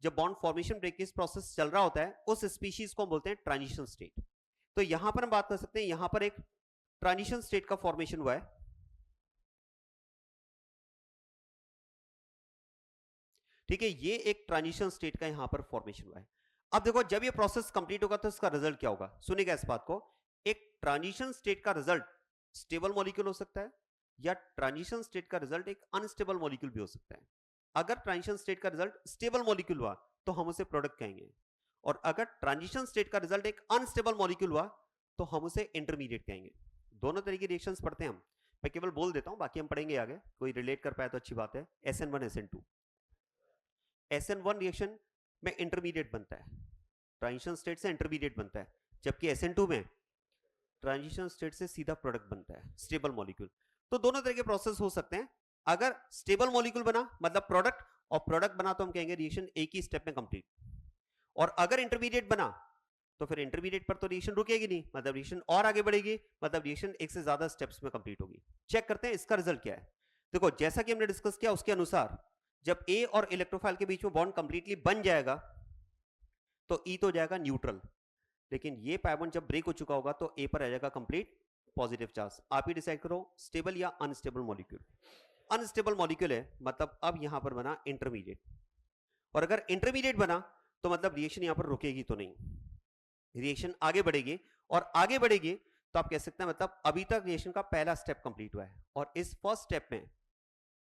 जब बॉन्ड फॉर्मेशन ब्रेकेज प्रोसेस चल रहा होता है उस स्पीशीज को हम बोलते हैं ट्रांजिशन स्टेट। तो यहां पर हम बात कर सकते हैं, यहां पर एक ट्रांजिशन स्टेट का फॉर्मेशन हुआ है। ठीक है, ये एक ट्रांजिशन स्टेट का यहां पर फॉर्मेशन हुआ है। अब देखो जब ये प्रोसेस कंप्लीट होगा तो इसका रिजल्ट क्या होगा, सुनिएगा इस बात को। एक ट्रांजिशन स्टेट का रिजल्ट स्टेबल मॉलिक्यूल हो सकता है, या ट्रांजिशन स्टेट का रिजल्ट एक अनस्टेबल मॉलिक्यूल भी हो सकता है। अगर ट्रांजिशन स्टेट का रिजल्ट स्टेबल मॉलिक्यूल हुआ तो हम उसे प्रोडक्ट कहेंगे, और अगर ट्रांजिशन स्टेट का रिजल्ट एक अनस्टेबल मॉलिक्यूल हुआ तो हम उसे इंटरमीडिएट कहेंगे। दोनों तरह की रिएक्शंस पढ़ते हैं हम, मैं केवल बोल देता हूं, बाकी हम पढ़ेंगे आगे, कोई रिलेट कर पाए तो अच्छी बात है। SN1 SN2, SN1 रिएक्शन में इंटरमीडिएट बनता है, ट्रांजिशन स्टेट से इंटरमीडिएट बनता है, जबकि SN2 में ट्रांजिशन स्टेट से सीधा प्रोडक्ट बनता है, स्टेबल मॉलिक्यूल। तो दोनों तरह के प्रोसेस हो सकते हैं। अगर स्टेबल मॉलिक्यूल बना मतलब प्रोडक्ट, और प्रोडक्ट बना तो हम कहेंगे रिएक्शन एक ही स्टेप में कंप्लीट। और अगर इंटरमीडिएट बना तो फिर इंटरमीडिएट पर तो रिएक्शन रुकेगी नहीं, मतलब रिएक्शन और आगे बढ़ेगी, मतलब रिएक्शन एक से ज्यादा स्टेप्स में कंप्लीट होगी। चेक करते हैं इसका रिजल्ट क्या है। देखो जैसा कि हमने डिस्कस किया उसके अनुसार जब ए और इलेक्ट्रोफाइल के बीच में बॉन्ड कंप्लीटली बन जाएगा तो ई तो हो जाएगा न्यूट्रल, लेकिन ये पाई बॉन्ड जब ब्रेक हो चुका होगा तो ए पर आ जाएगा कंप्लीट पॉजिटिव चार्ज। आप ही डिसाइड करो स्टेबल या अनस्टेबल मॉलिक्यूल। अनस्टेबल मॉलिक्यूल है मतलब अब यहां पर बना इंटरमीडिएट, और अगर इंटरमीडिएट बना तो मतलब रिएक्शन यहां पर रुकेगी तो नहीं, रिएक्शन आगे बढ़ेगी, और आगे बढ़ेगी तो आप कह सकते हैं मतलब अभी तक रिएक्शन का पहला स्टेप कंप्लीट हुआ है, और इस फर्स्ट स्टेप में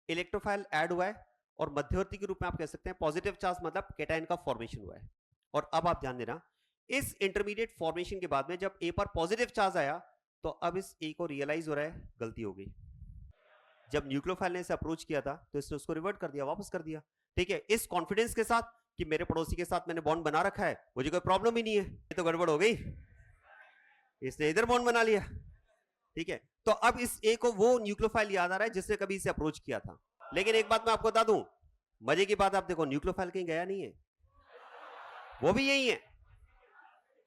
इलेक्ट्रोफाइल ऐड हुआ है, और मध्यवर्ती के रूप में आप कह सकते हैं पॉजिटिव चार्ज मतलब केटायन का फॉर्मेशन हुआ है। और अब आप ध्यान देना इस इंटरमीडिएट फॉर्मेशन के बाद में जब ए पर पॉजिटिव चार्ज आया तो अब इस ए को रियलाइज हो रहा है गलती हो गई। जब न्यूक्लियोफाइल ने इसे अप्रोच किया था तो इसने उसको रिवर्ट कर दिया, वापस कर दिया। ठीक है, इस कॉन्फिडेंस के साथ कि मेरे पड़ोसी के साथ मैंने बॉन्ड बना रखा है, मुझे कोई प्रॉब्लम ही नहीं है, ये तो गड़बड़ हो गई, इसने इधर बॉन्ड बना लिया। ठीक है, तो अब इस ए को वो न्यूक्लियोफाइल याद आ रहा है जिसने कभी इसे अप्रोच किया था। लेकिन एक बात मैं आपको बता दूं, मजे की बात, आप देखो न्यूक्लियोफाइल कहीं गया नहीं है, वो भी यही है,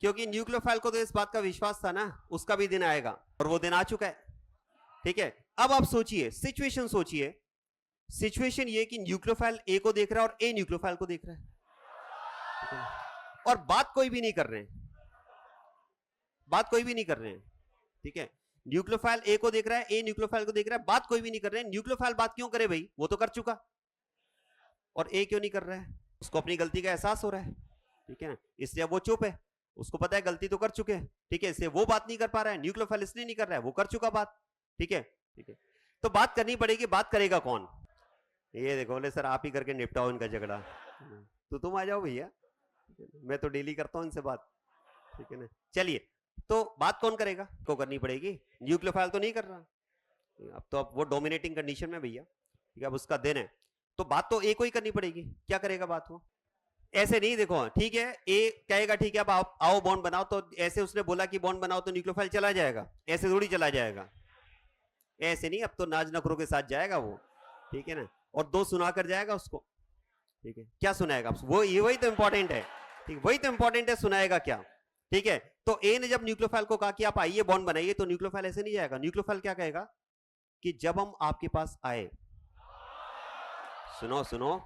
क्योंकि न्यूक्लियोफाइल को तो इस बात का विश्वास था ना उसका भी दिन आएगा, और वो दिन आ चुका है। ठीक है, अब आप सोचिए, सिचुएशन सोचिए, सिचुएशन ये कि न्यूक्लियोफाइल ए को देख रहा है और ए न्यूक्लियोफाइल को देख रहा है, और बात कोई भी नहीं कर रहे हैं, बात कोई भी नहीं कर रहे हैं। ठीक है, न्यूक्लियोफाइल ए को देख रहा है, ए न्यूक्लियोफाइल को देख रहा है, बात कोई भी नहीं कर रहे हैं। न्यूक्लियोफाइल बात क्यों करे भाई, वो तो कर चुका, और ए क्यों नहीं कर रहा है, उसको अपनी गलती का एहसास हो रहा है। ठीक है ना, इसलिए वो चुप है, उसको पता है गलती तो कर चुके हैं। ठीक है, इसलिए वो बात नहीं कर पा रहा है, न्यूक्लियोफाइल इसलिए नहीं कर रहा है, वो कर चुका बात। ठीक है, ठीक है, तो बात करनी पड़ेगी, बात करेगा कौन? ये देखो, बोले सर आप ही करके निपटाओ इनका झगड़ा, तो तुम आ जाओ भैया, मैं तो डेली करता हूं इनसे बात। ठीक है ना, चलिए, तो बात कौन करेगा, को करनी पड़ेगी, न्यूक्लियोफाइल तो नहीं कर रहा, अब तो अब वो डोमिनेटिंग कंडीशन में भैया। ठीक है, अब उसका दिन है, तो बात तो ए को ही करनी पड़ेगी। क्या करेगा बात वो? ऐसे नहीं, देखो ठीक है, ए कहेगा ठीक है अब आओ बॉन्ड बनाओ, तो ऐसे उसने बोला कि बॉन्ड बनाओ तो न्यूक्लियोफाइल चला जाएगा, ऐसे थोड़ी चला जाएगा, ऐसे नहीं, अब तो नाज नखरों के साथ जाएगा वो। ठीक है ना, और 2 सुना कर जाएगा उसको, ठीक है, क्या सुनाएगा वो, ये वही तो इंपॉर्टेंट है, ठीक, वही तो इंपॉर्टेंट है, सुनाएगा क्या, ठीक है। तो ए ने जब न्यूक्लियोफाइल को कहा कि आप आइए बॉन्ड बनाइए, तो न्यूक्लियोफाइल ऐसे नहीं जाएगा, न्यूक्लियोफाइल क्या कहेगा कि जब हम आपके पास आए, सुनो सुनो,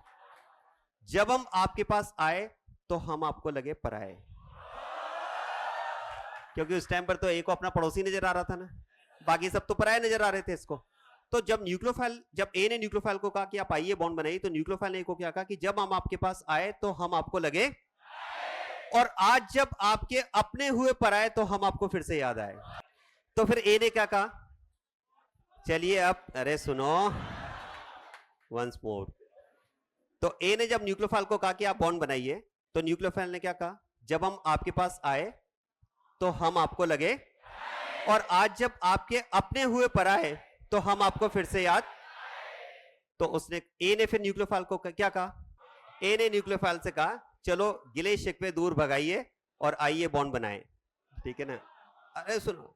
जब हम आपके पास आए तो हम आपको लगे पराए, क्योंकि उस टाइम पर तो ए को अपना पड़ोसी नजर आ रहा था ना, बाकी सब तो पराए नजर आ रहे थे इसको। तो जब न्यूक्लियोफाइल, जब ए ने न्यूक्लियोफाइल को कहा कि आप आइए बॉन्ड बनाइए, तो न्यूक्लियोफाइल ने ए को क्या कहा कि जब हम आपके पास आए तो हम आपको लगे, और आज जब आपके अपने हुए पराए तो हम आपको फिर से याद आए। तो फिर ए ने क्या कहा, चलिए अब, अरे सुनो, वंस मोर, तो ए ने जब न्यूक्लियोफाइल को कहा कि आप बॉन्ड बनाइए, तो न्यूक्लियोफाइल ने क्या कहा, जब हम आपके पास आए तो हम आपको लगे, और आज जब आपके अपने हुए पराए तो हम आपको फिर से याद। तो उसने, ए ने फिर न्यूक्लियोफाइल को क्या कहा, ए ने न्यूक्लियोफाइल से कहा चलो गिले शिकवे दूर भगाइए और आइए बॉन्ड बनाएं, ठीक है ना। अरे सुनो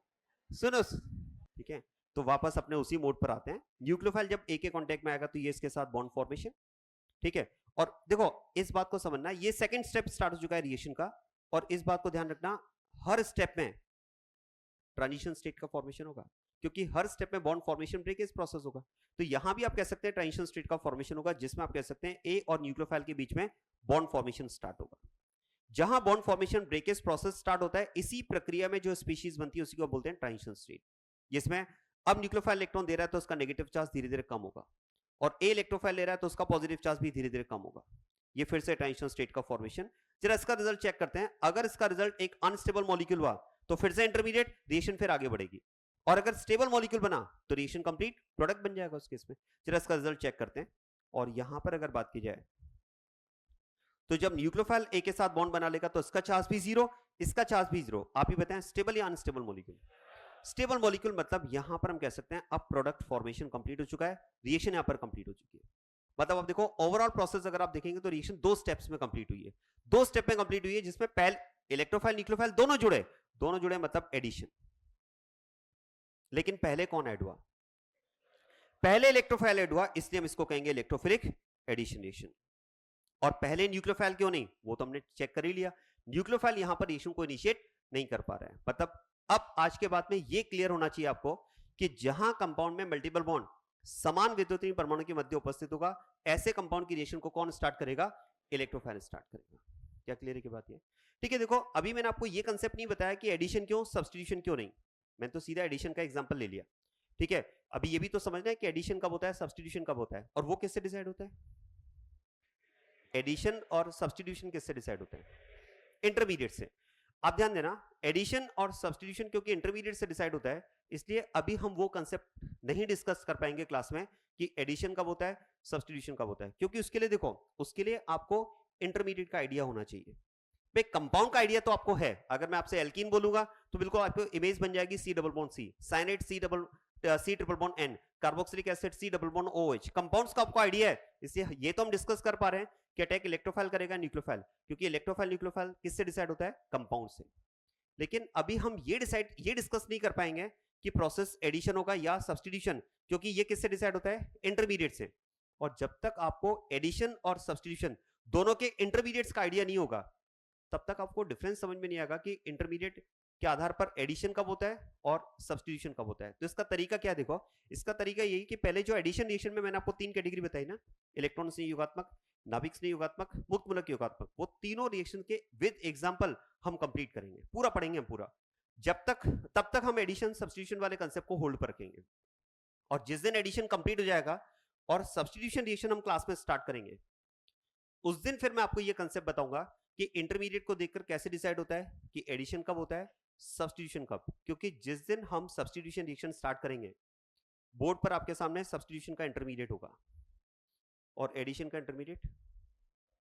सुनो, ठीक है, तो वापस अपने उसी मोड पर आते हैं। न्यूक्लियोफाइल जब ए के कांटेक्ट में आएगा तो ये इसके साथ बॉन्ड फॉर्मेशन, ठीक है। और देखो इस बात को समझना, ये सेकंड स्टेप स्टार्ट हो चुका है रिएक्शन का, और इस बात को ध्यान रखना, हर स्टेप में ट्रांजिशन स्टेट का फॉर्मेशन होगा, क्योंकि हर स्टेप में बॉन्ड फॉर्मेशन ब्रेकेज प्रोसेस होगा। तो यहां भी आप कह सकते हैं ट्रांजिशन स्टेट का फॉर्मेशन होगा, जिसमें आप कह सकते हैं ए और न्यूक्लियोफाइल के बीच में बॉन्ड फॉर्मेशन स्टार्ट होगा। जहां bond formation breakage process start होता है, इसी प्रक्रिया में जो स्पीशीज बनती है उसी को बोलते हैं ट्रांजिशन स्टेट, जिसमें अब न्यूक्लियोफाइल इलेक्ट्रॉन दे रहा है तो उसका नेगेटिव चार्ज धीरे धीरे कम होगा, और ए इलेक्ट्रोफाइल ले रहा है तो उसका पॉजिटिव चार्ज भी धीरे धीरे कम होगा। ये फिर से ट्रांजिशन स्टेट का फॉर्मेशन। जरा इसका रिजल्ट चेक करते हैं। अगर इसका रिजल्ट एक अनस्टेबल मॉलिक्यूल हुआ तो फिर से इंटरमीडिएट, रिएक्शन फिर आगे बढ़ेगी, और अगर स्टेबल मॉलिक्यूल बना तो रिएक्शन कंप्लीट, प्रोडक्ट बन जाएगा उस केस में। जरा इसका रिजल्ट चेक करते हैं। और यहां पर अगर बात की जाए तो जब न्यूक्लियोफाइल ए के साथ बॉन्ड बना लेगा तो इसका चार्ज भी जीरो, इसका चार्ज भी जीरो। आप ही बताएं स्टेबल या अनस्टेबल मॉलिक्यूल? स्टेबल मॉलिक्यूल, मतलब यहां पर हम कह सकते हैं अब प्रोडक्ट फॉर्मेशन कंप्लीट हो चुका है, रिएक्शन यहां पर कंप्लीट हो चुकी है। मतलब अब देखो ओवरऑल प्रोसेस अगर आप देखेंगे तो रिएक्शन 2 स्टेप्स में कंप्लीट हुई है, 2 स्टेप में कंप्लीट हुई है, जिसमें पहले इलेक्ट्रोफाइल न्यूक्लियोफाइल दोनों जुड़े मतलब एडिशन। लेकिन पहले कौन ऐड हुआ? पहले इलेक्ट्रोफाइल ऐड हुआ, इसलिए हम इसको कहेंगे इलेक्ट्रोफिलिक एडिशन रिएक्शन। और पहले न्यूक्लियोफाइल क्यों नहीं, वो तो हमने चेक कर ही लिया, न्यूक्लियोफाइल यहां पर रिएक्शन को इनिशिएट नहीं कर पा रहा है। मतलब अब आज के बाद में ये क्लियर होना चाहिए आपको कि जहां कंपाउंड में मल्टीपल बॉन्ड समान विद्युतीय परमाणु के मध्य उपस्थित होगा, ऐसे कंपाउंड की रिएक्शन को कौन स्टार्ट करेगा? इलेक्ट्रोफाइल स्टार्ट करेगा। क्या क्लियर है की बात? है ठीक है। देखो अभी मैंने आपको ये कंसेप्ट नहीं बताया कि एडिशन क्यों, सब्स्टिट्यूशन क्यों नहीं, मैंने तो सीधा एडिशन का एग्जांपल ले लिया, ठीक है। अभी ये भी तो समझना है कि एडिशन कब होता है, सब्स्टिट्यूशन कब होता है, और वो किससे डिसाइड होता है? एडिशन और सब्स्टिट्यूशन किससे डिसाइड होते हैं? इंटरमीडिएट से। आप ध्यान देना, एडिशन और सब्स्टिट्यूशन क्योंकि इंटरमीडिएट से डिसाइड होता है, इसलिए अभी हम वो कंसेप्ट नहीं डिस्कस कर पाएंगे क्लास में कि एडिशन कब होता है, सब्स्टिट्यूशन कब होता है, क्योंकि उसके लिए देखो, उसके लिए आपको इंटरमीडिएट का आइडिया होना चाहिए। भाई कंपाउंड का आइडिया तो आपको है, अगर मैं आपसे एल्कीन बोलूंगा तो बिल्कुल आपको इमेज बन जाएगी C double bond C, cyanate C triple bond N, carboxylic acid C double bond OH। Compounds का आपको आइडिया है, इसलिए ये तो हम डिस्कस कर पा रहे हैं कि अटैक इलेक्ट्रोफाइल करेगा न्यूक्लियोफाइल, क्योंकि इलेक्ट्रोफाइल न्यूक्लियोफाइल किससे डिसाइड होता है? कंपाउंड से। लेकिन अभी हम ये डिस्कस नहीं कर पाएंगे कि प्रोसेस एडिशन होगा या सब्स्टिट्यूशन, क्योंकि ये किससे डिसाइड होता है? इंटरमीडिएट से। और जब तक आपको एडिशन और सब्स्टिट्यूशन दोनों के इंटरमीडिएट्स का आइडिया नहीं होगा, तब तक आपको डिफरेंस समझ में नहीं आएगा कि इंटरमीडिएट के आधार पर एडिशन कब होता है और सब्स्टिट्यूशन कब होता है। तो इसका तरीका क्या है? देखो इसका तरीका यही कि पहले जो एडिशन रिएक्शन में मैंने आपको 3 कैटेगरी बताई ना, इलेक्ट्रॉन स्नेह युगात्मक, नाभिक स्नेह युगात्मक, मुक्त मूलक युगात्मक, वो तीनों रिएक्शन के विद एग्जांपल हम कंप्लीट करेंगे, पूरा पढ़ेंगे हम पूरा। तब तक हम एडिशन सब्स्टिट्यूशन वाले कंसेप्ट को होल्ड पर रखेंगे, और जिस दिन एडिशन कंप्लीट हो जाएगा और सब्स्टिट्यूशन रिएक्शन हम क्लास में स्टार्ट करेंगे, उस दिन फिर मैं आपको ये कंसेप्ट बताऊंगा कि इंटरमीडिएट को देखकर कैसे डिसाइड होता है कि एडिशन कब होता है, सब्स्टिट्यूशन कब। क्योंकि जिस दिन हम सब्स्टिट्यूशन रिएक्शन स्टार्ट करेंगे, बोर्ड पर आपके सामने सब्स्टिट्यूशन का इंटरमीडिएट होगा और एडिशन का इंटरमीडिएट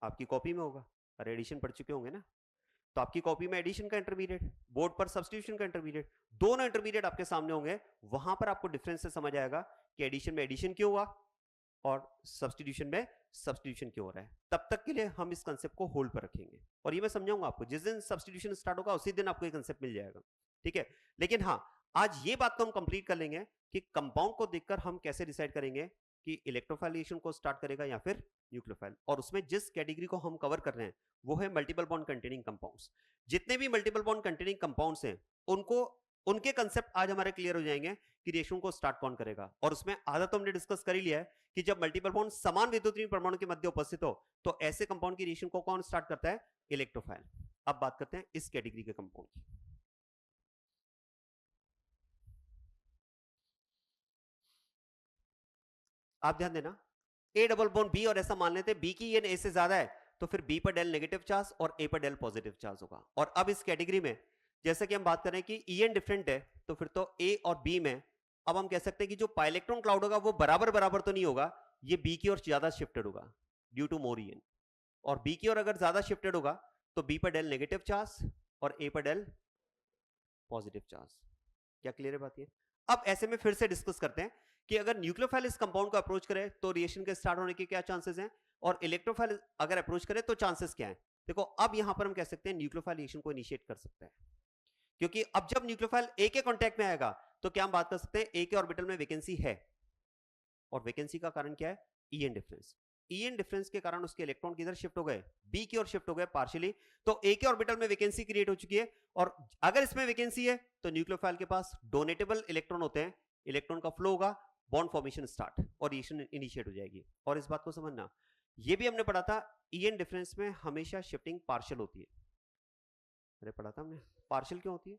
आपकी कॉपी में होगा। अरे एडिशन पढ़ चुके होंगे ना, तो आपकी कॉपी में एडिशन का इंटरमीडिएट, बोर्ड पर सब्स्टिट्यूशन का इंटरमीडिएट, दोनों इंटरमीडिएट आपके सामने होंगे। वहां पर आपको डिफरेंस से समझ आएगा कि एडिशन में एडिशन क्यों हुआ और सब्स्टिट्यूशन में सब्स्टिट्यूशन क्यों हो रहा है। तब तक के लिए हम इस कंसेप्ट को होल्ड पर रखेंगे, और ये मैं समझाऊंगा आपको। जिस दिन सब्स्टिट्यूशन स्टार्ट होगा उसी दिन आपको ये कंसेप्ट मिल जाएगा, ठीक है। लेकिन हाँ, आज ये बात तो हम कंप्लीट कर लेंगे कि कंपाउंड को देखकर हम कैसे डिसाइड करेंगे कि इलेक्ट्रोफाइल रिएक्शन को स्टार्ट करेगा या फिर न्यूक्लियोफाइल। और उसमें जिस कैटेगरी को हम कवर कर रहे हैं वो है मल्टीपल बॉन्ड कंटेनिंग कंपाउंड्स। जितने भी मल्टीपल बॉन्ड कंटेनिंग कंपाउंड्स हैं उनको उनके कंसेप्ट आज हमारे क्लियर हो जाएंगे कि रिएक्शन को स्टार्ट कौन करेगा। और उसमें आधा तो हमने डिस्कस कर ही लिया है कि जब मल्टीपल बॉन्ड समान विद्युतीय परमाणु के मध्य उपस्थित हो तो ऐसे कंपाउंड की रिएक्शन को कौन स्टार्ट करता है, इलेक्ट्रोफाइल। अब बात करते हैं इस कैटेगरी के कंपाउंड की। आप ध्यान देना, ए डबल बॉन्ड बी और ऐसा मान लेते हैं बी की एन ए से ज्यादा है तो फिर बी पर डेल नेगेटिव चार्ज और ए पर डेल पॉजिटिव चार्ज होगा। और अब इस कैटेगरी में जैसे कि हम बात करें कि ई एन डिफरेंट है तो फिर तो ए और बी में अब हम कह सकते हैं कि जो पाइलेक्ट्रॉन क्लाउड होगा वो बराबर बराबर तो नहीं होगा, ये बी की ओर ज्यादा शिफ्टेड होगा due to more E N. और बी की ओर अगर ज्यादा शिफ्टेड होगा तो बी पर डेल नेगेटिव चार्ज और ए पर डेल पॉजिटिव चार्ज। क्या क्लियर है बात ये? अब ऐसे में फिर से डिस्कस करते हैं कि अगर न्यूक्लियोफाइल इस कंपाउंड को अप्रोच करे तो रिएक्शन के स्टार्ट होने के क्या चांसेस हैं, और इलेक्ट्रोफाइल अगर अप्रोच करे तो चांसेस क्या हैं। देखो अब यहां पर हम कह सकते हैं न्यूक्लियोफाइल रिएक्शन को इनिशिएट कर सकता है, क्योंकि अब जब न्यूक्लियोफाइल ए के कांटेक्ट में आएगा तो क्या हम बात कर सकते हैं ए के ऑर्बिटल में वैकेंसी है, और वैकेंसी का कारण क्या है, E N difference. E N difference के कारण उसके इलेक्ट्रॉन किधर शिफ्ट हो गए, बी की ओर शिफ्ट हो गए पार्शियली, तो ए के ऑर्बिटल में वैकेंसी क्रिएट हो चुकी है। और अगर इसमें वैकेंसी है तो न्यूक्लियोफाइल के पास डोनेटेबल इलेक्ट्रॉन होते हैं, इलेक्ट्रॉन का फ्लो होगा, बॉन्ड फॉर्मेशन स्टार्ट और रिएक्शन इनिशिएट हो जाएगी। और इस बात को समझना, ये भी हमने पढ़ा था ई एन डिफरेंस में हमेशा शिफ्टिंग पार्शियल होती है। अरे पढ़ा था हमने, पार्शियल क्यों होती है,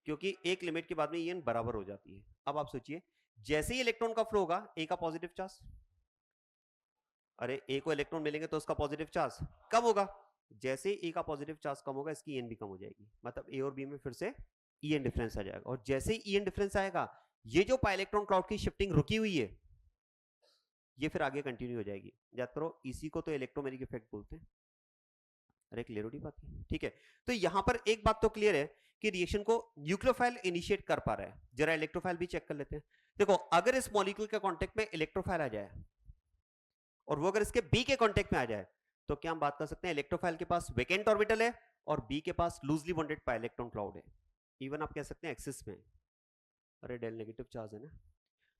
क्योंकि एक लिमिट के बाद में ई एन बराबर हो जाती है। अब आप सोचिए जैसे ही इलेक्ट्रॉन का फ्लो होगा ए का पॉजिटिव चार्ज, अरे ए को इलेक्ट्रॉन मिलेंगे तो उसका पॉजिटिव चार्ज कम होगा, जैसे ही ए का पॉजिटिव चार्ज कम होगा इसकी एन भी कम हो जाएगी, मतलब ए और बी में फिर से ई एन डिफरेंस आ जाएगा। और जैसे ही ई एन डिफरेंस आएगा ये जो पाइलेक्ट्रॉन क्लाउड की शिफ्टिंग रुकी हुई है ये फिर आगे कंटिन्यू हो जाएगी। याद करो इसी को तो इलेक्ट्रोमेरिक इफेक्ट बोलते हैं। अरे क्लियर होगी बात की? ठीक है, तो यहां पर एक बात तो क्लियर है कि रिएक्शन को न्यूक्लियोफाइल इनिशिएट कर पा रहा है। जरा इलेक्ट्रोफाइल भी चेक कर लेते हैं। देखो अगर इस मॉलिक्यूल के कांटेक्ट में इलेक्ट्रोफाइल आ जाए और वो अगर इसके बी के कांटेक्ट में आ जाए तो क्या हम बात कर सकते हैं इलेक्ट्रोफाइल के पास वेकेंट ऑर्बिटल है और बी के पास लूजली बॉन्डेड पाइलेक्ट्रॉन क्लाउड है। इवन आप कह सकते हैं एक्सिस में, अरे डेल नेगेटिव चार्ज है ना,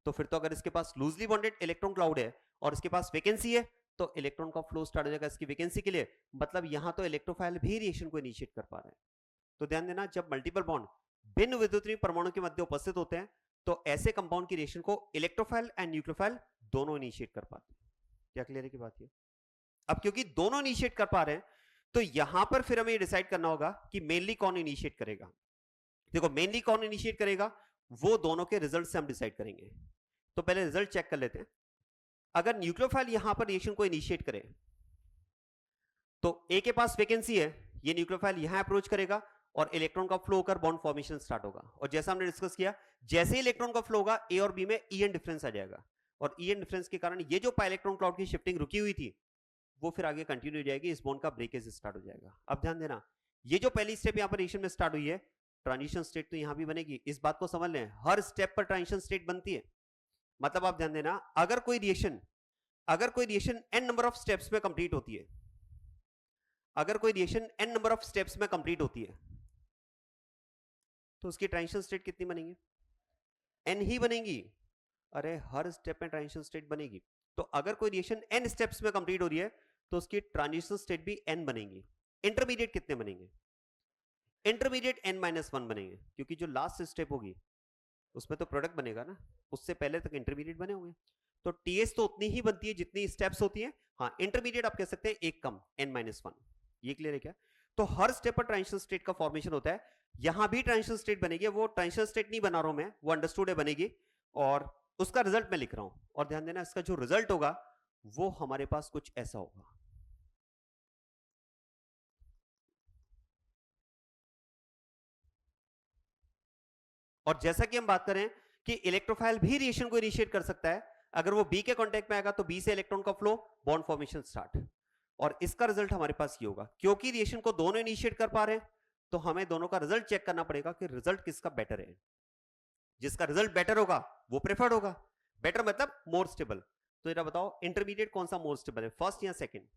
तो फिर तो अगर इसके पास लूजली बॉन्डेड इलेक्ट्रॉन क्लाउड है और इसके पास वैकेंसी है तो इलेक्ट्रॉन का फ्लो स्टार्ट हो जाएगा इसकी वैकेंसी के लिए, मतलब यहां तो इलेक्ट्रोफाइल भी रिएक्शन को इनिशिएट कर पा रहे हैं। तो ध्यान देना जब मल्टीपल बॉन्ड भिन्न विद्युतीय परमाणु के मध्य उपस्थित होते हैं तो ऐसे कंपाउंड की रिएक्शन को इलेक्ट्रोफाइल एंड न्यूक्लियोफाइल दोनों इनिशिएट कर पाते हैं। क्या क्लियर है की बात है? अब क्योंकि दोनों इनिशिएट कर पा रहे हैं तो यहां पर फिर हमें डिसाइड करना होगा कि मेनली कौन इनिशिएट करेगा। देखो मेनली कौन इनिशिएट करेगा वो दोनों के रिजल्ट से हम डिसाइड करेंगे। तो पहले रिजल्ट चेक कर लेते हैं। अगर न्यूक्लियोफाइल यहां पर रिएक्शन को इनिशिएट करे तो ए के पास वैकेंसी है, ये न्यूक्लियोफाइल यहां अप्रोच करेगा और इलेक्ट्रॉन का फ्लो होकर बॉन्ड फॉर्मेशन स्टार्ट होगा। और जैसा हमने डिस्कस किया जैसे ही इलेक्ट्रॉन का फ्लो होगा ए और बी में ई एन डिफरेंस आ जाएगा, और ई एन डिफरेंस के कारण ये जो पाइलेक्ट्रॉन क्लाउड की शिफ्टिंग रुकी हुई थी वो फिर आगे कंटिन्यू हो जाएगी, इस बॉन्ड का ब्रेकेज स्टार्ट हो जाएगा। अब ध्यान देना ये जो पहली स्टेप यहां पर रिएक्शन में स्टार्ट हुई है ट्रांजिशन स्टेट तो यहां भी बनेगी। इस बात को समझ लें हर स्टेप पर ट्रांजिशन स्टेट बनती है। मतलब आप ध्यान देना अगर कोई reaction n number of steps में कंप्लीट होती है, अगर कोई reaction n number of steps में कंप्लीट होती है तो उसकी ट्रांजिशन स्टेट कितनी बनेंगी, n ही बनेगी। अरे हर स्टेप में ट्रांजिशन स्टेट बनेगी। तो अगर कोई रिएक्शन n स्टेप्स में कंप्लीट हो रही है तो उसकी ट्रांजिशन स्टेट भी n बनेगी। इंटरमीडिएट कितने बनेंगे, इंटरमीडिएट n-1 बनेंगे, क्योंकि जो लास्ट स्टेप होगी उसमें तो प्रोडक्ट बनेगा ना, उससे पहले तक इंटरमीडिएट बने होंगे। तो टीएस तो उतनी ही बनती है जितनी स्टेप्स होती हैं। हाँ इंटरमीडिएट आप कह सकते हैं एक कम n-1। ये क्लियर है क्या? तो हर स्टेप पर ट्रांजिशन स्टेट का फॉर्मेशन होता है। यहां भी ट्रांजिशन स्टेट बनेगी, वो ट्रांजिशन स्टेट नहीं बना रहा हूं मैं, वो अंडरस्टूड है बनेगी, और उसका रिजल्ट मैं लिख रहा हूं। और ध्यान देना इसका जो रिजल्ट होगा वो हमारे पास कुछ ऐसा होगा। और जैसा कि हम बात करें कि इलेक्ट्रोफाइल भी रिएक्शन को इनिशिएट कर सकता है, अगर वो बी के कांटेक्ट में आएगा तो बी से इलेक्ट्रॉन का फ्लो, बॉन्ड फॉर्मेशन स्टार्ट, और इसका रिजल्ट हमारे पास ये होगा। क्योंकि रिएक्शन को दोनों इनिशिएट कर पा रहे हैं तो हमें दोनों का रिजल्ट चेक करना पड़ेगा कि रिजल्ट किसका बेटर है। जिसका रिजल्ट बेटर होगा वो प्रेफर्ड होगा। बेटर मतलब मोर स्टेबल। तो जरा बताओ इंटरमीडिएट कौन सा मोर स्टेबल है, फर्स्ट या सेकंड?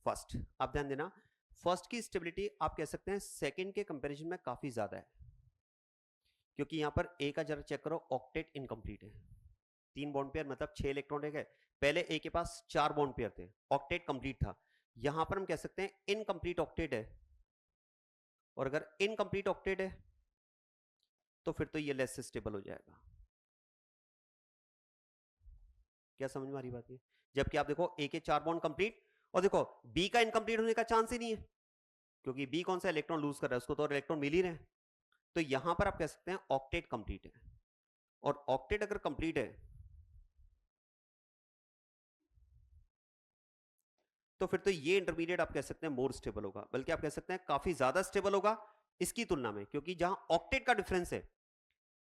फर्स्ट। आप ध्यान देना फर्स्ट की स्टेबिलिटी आप कह सकते हैं सेकंड के कंपैरिजन में काफी ज्यादा है, क्योंकि यहां पर ए का जरा चेक करो ऑक्टेट इनकंप्लीट है, 3 बॉन्ड पेयर मतलब 6 इलेक्ट्रॉन है। पहले ए के पास 4 बॉन्ड पेयर थे, ऑक्टेट कंप्लीट था। यहां पर हम कह सकते हैं इनकंप्लीट ऑक्टेट है, और अगर इनकंप्लीट ऑक्टेट है तो फिर तो ये लेस स्टेबल हो जाएगा। क्या समझ में आ रही बात है? जबकि आप देखो ए के 4 बॉन्ड कंप्लीट, और देखो बी का इनकंप्लीट होने का चांस ही नहीं है, क्योंकि बी कौन सा इलेक्ट्रॉन लूज कर रहा है, उसको तो और इलेक्ट्रॉन मिल ही रहे हैं। तो यहां पर आप कह सकते हैं ऑक्टेट कंप्लीट है, और ऑक्टेट अगर कंप्लीट है तो फिर तो ये इंटरमीडिएट आप कह सकते हैं मोर स्टेबल होगा, बल्कि आप कह सकते हैं काफी ज्यादा स्टेबल होगा इसकी तुलना में, क्योंकि जहां ऑक्टेट का डिफरेंस है,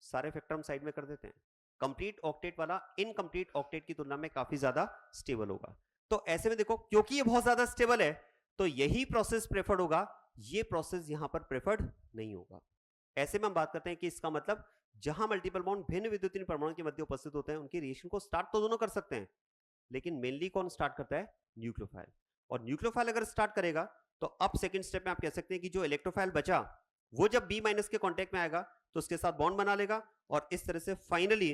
सारे फैक्टर हम साइड में कर देते हैं, कंप्लीट ऑक्टेट वाला इनकंप्लीट ऑक्टेट की तुलना में काफी ज्यादा स्टेबल होगा। तो ऐसे में देखो, क्योंकि ये बहुत ज्यादा स्टेबल है तो यही प्रोसेस प्रेफर्ड होगा, ये प्रोसेस यहां पर प्रेफर्ड नहीं होगा। ऐसे में हम बात करते हैं कि इसका मतलब जहां मल्टीपल बॉन्ड भिन्न विद्युतीय परमाणु के मध्य उपस्थित होते हैं, उनकी रिएक्शन को स्टार्ट तो दोनों कर सकते हैं, लेकिन मेनली कौन स्टार्ट करता है? न्यूक्लियोफाइल। और न्यूक्लियोफाइल अगर स्टार्ट करेगा तो अब सेकंड स्टेप में आप कह सकते हैं कि जो इलेक्ट्रोफाइल बचा वो जब बी माइनस के कांटेक्ट में आएगा तो उसके साथ बॉन्ड बना लेगा, और इस तरह से फाइनली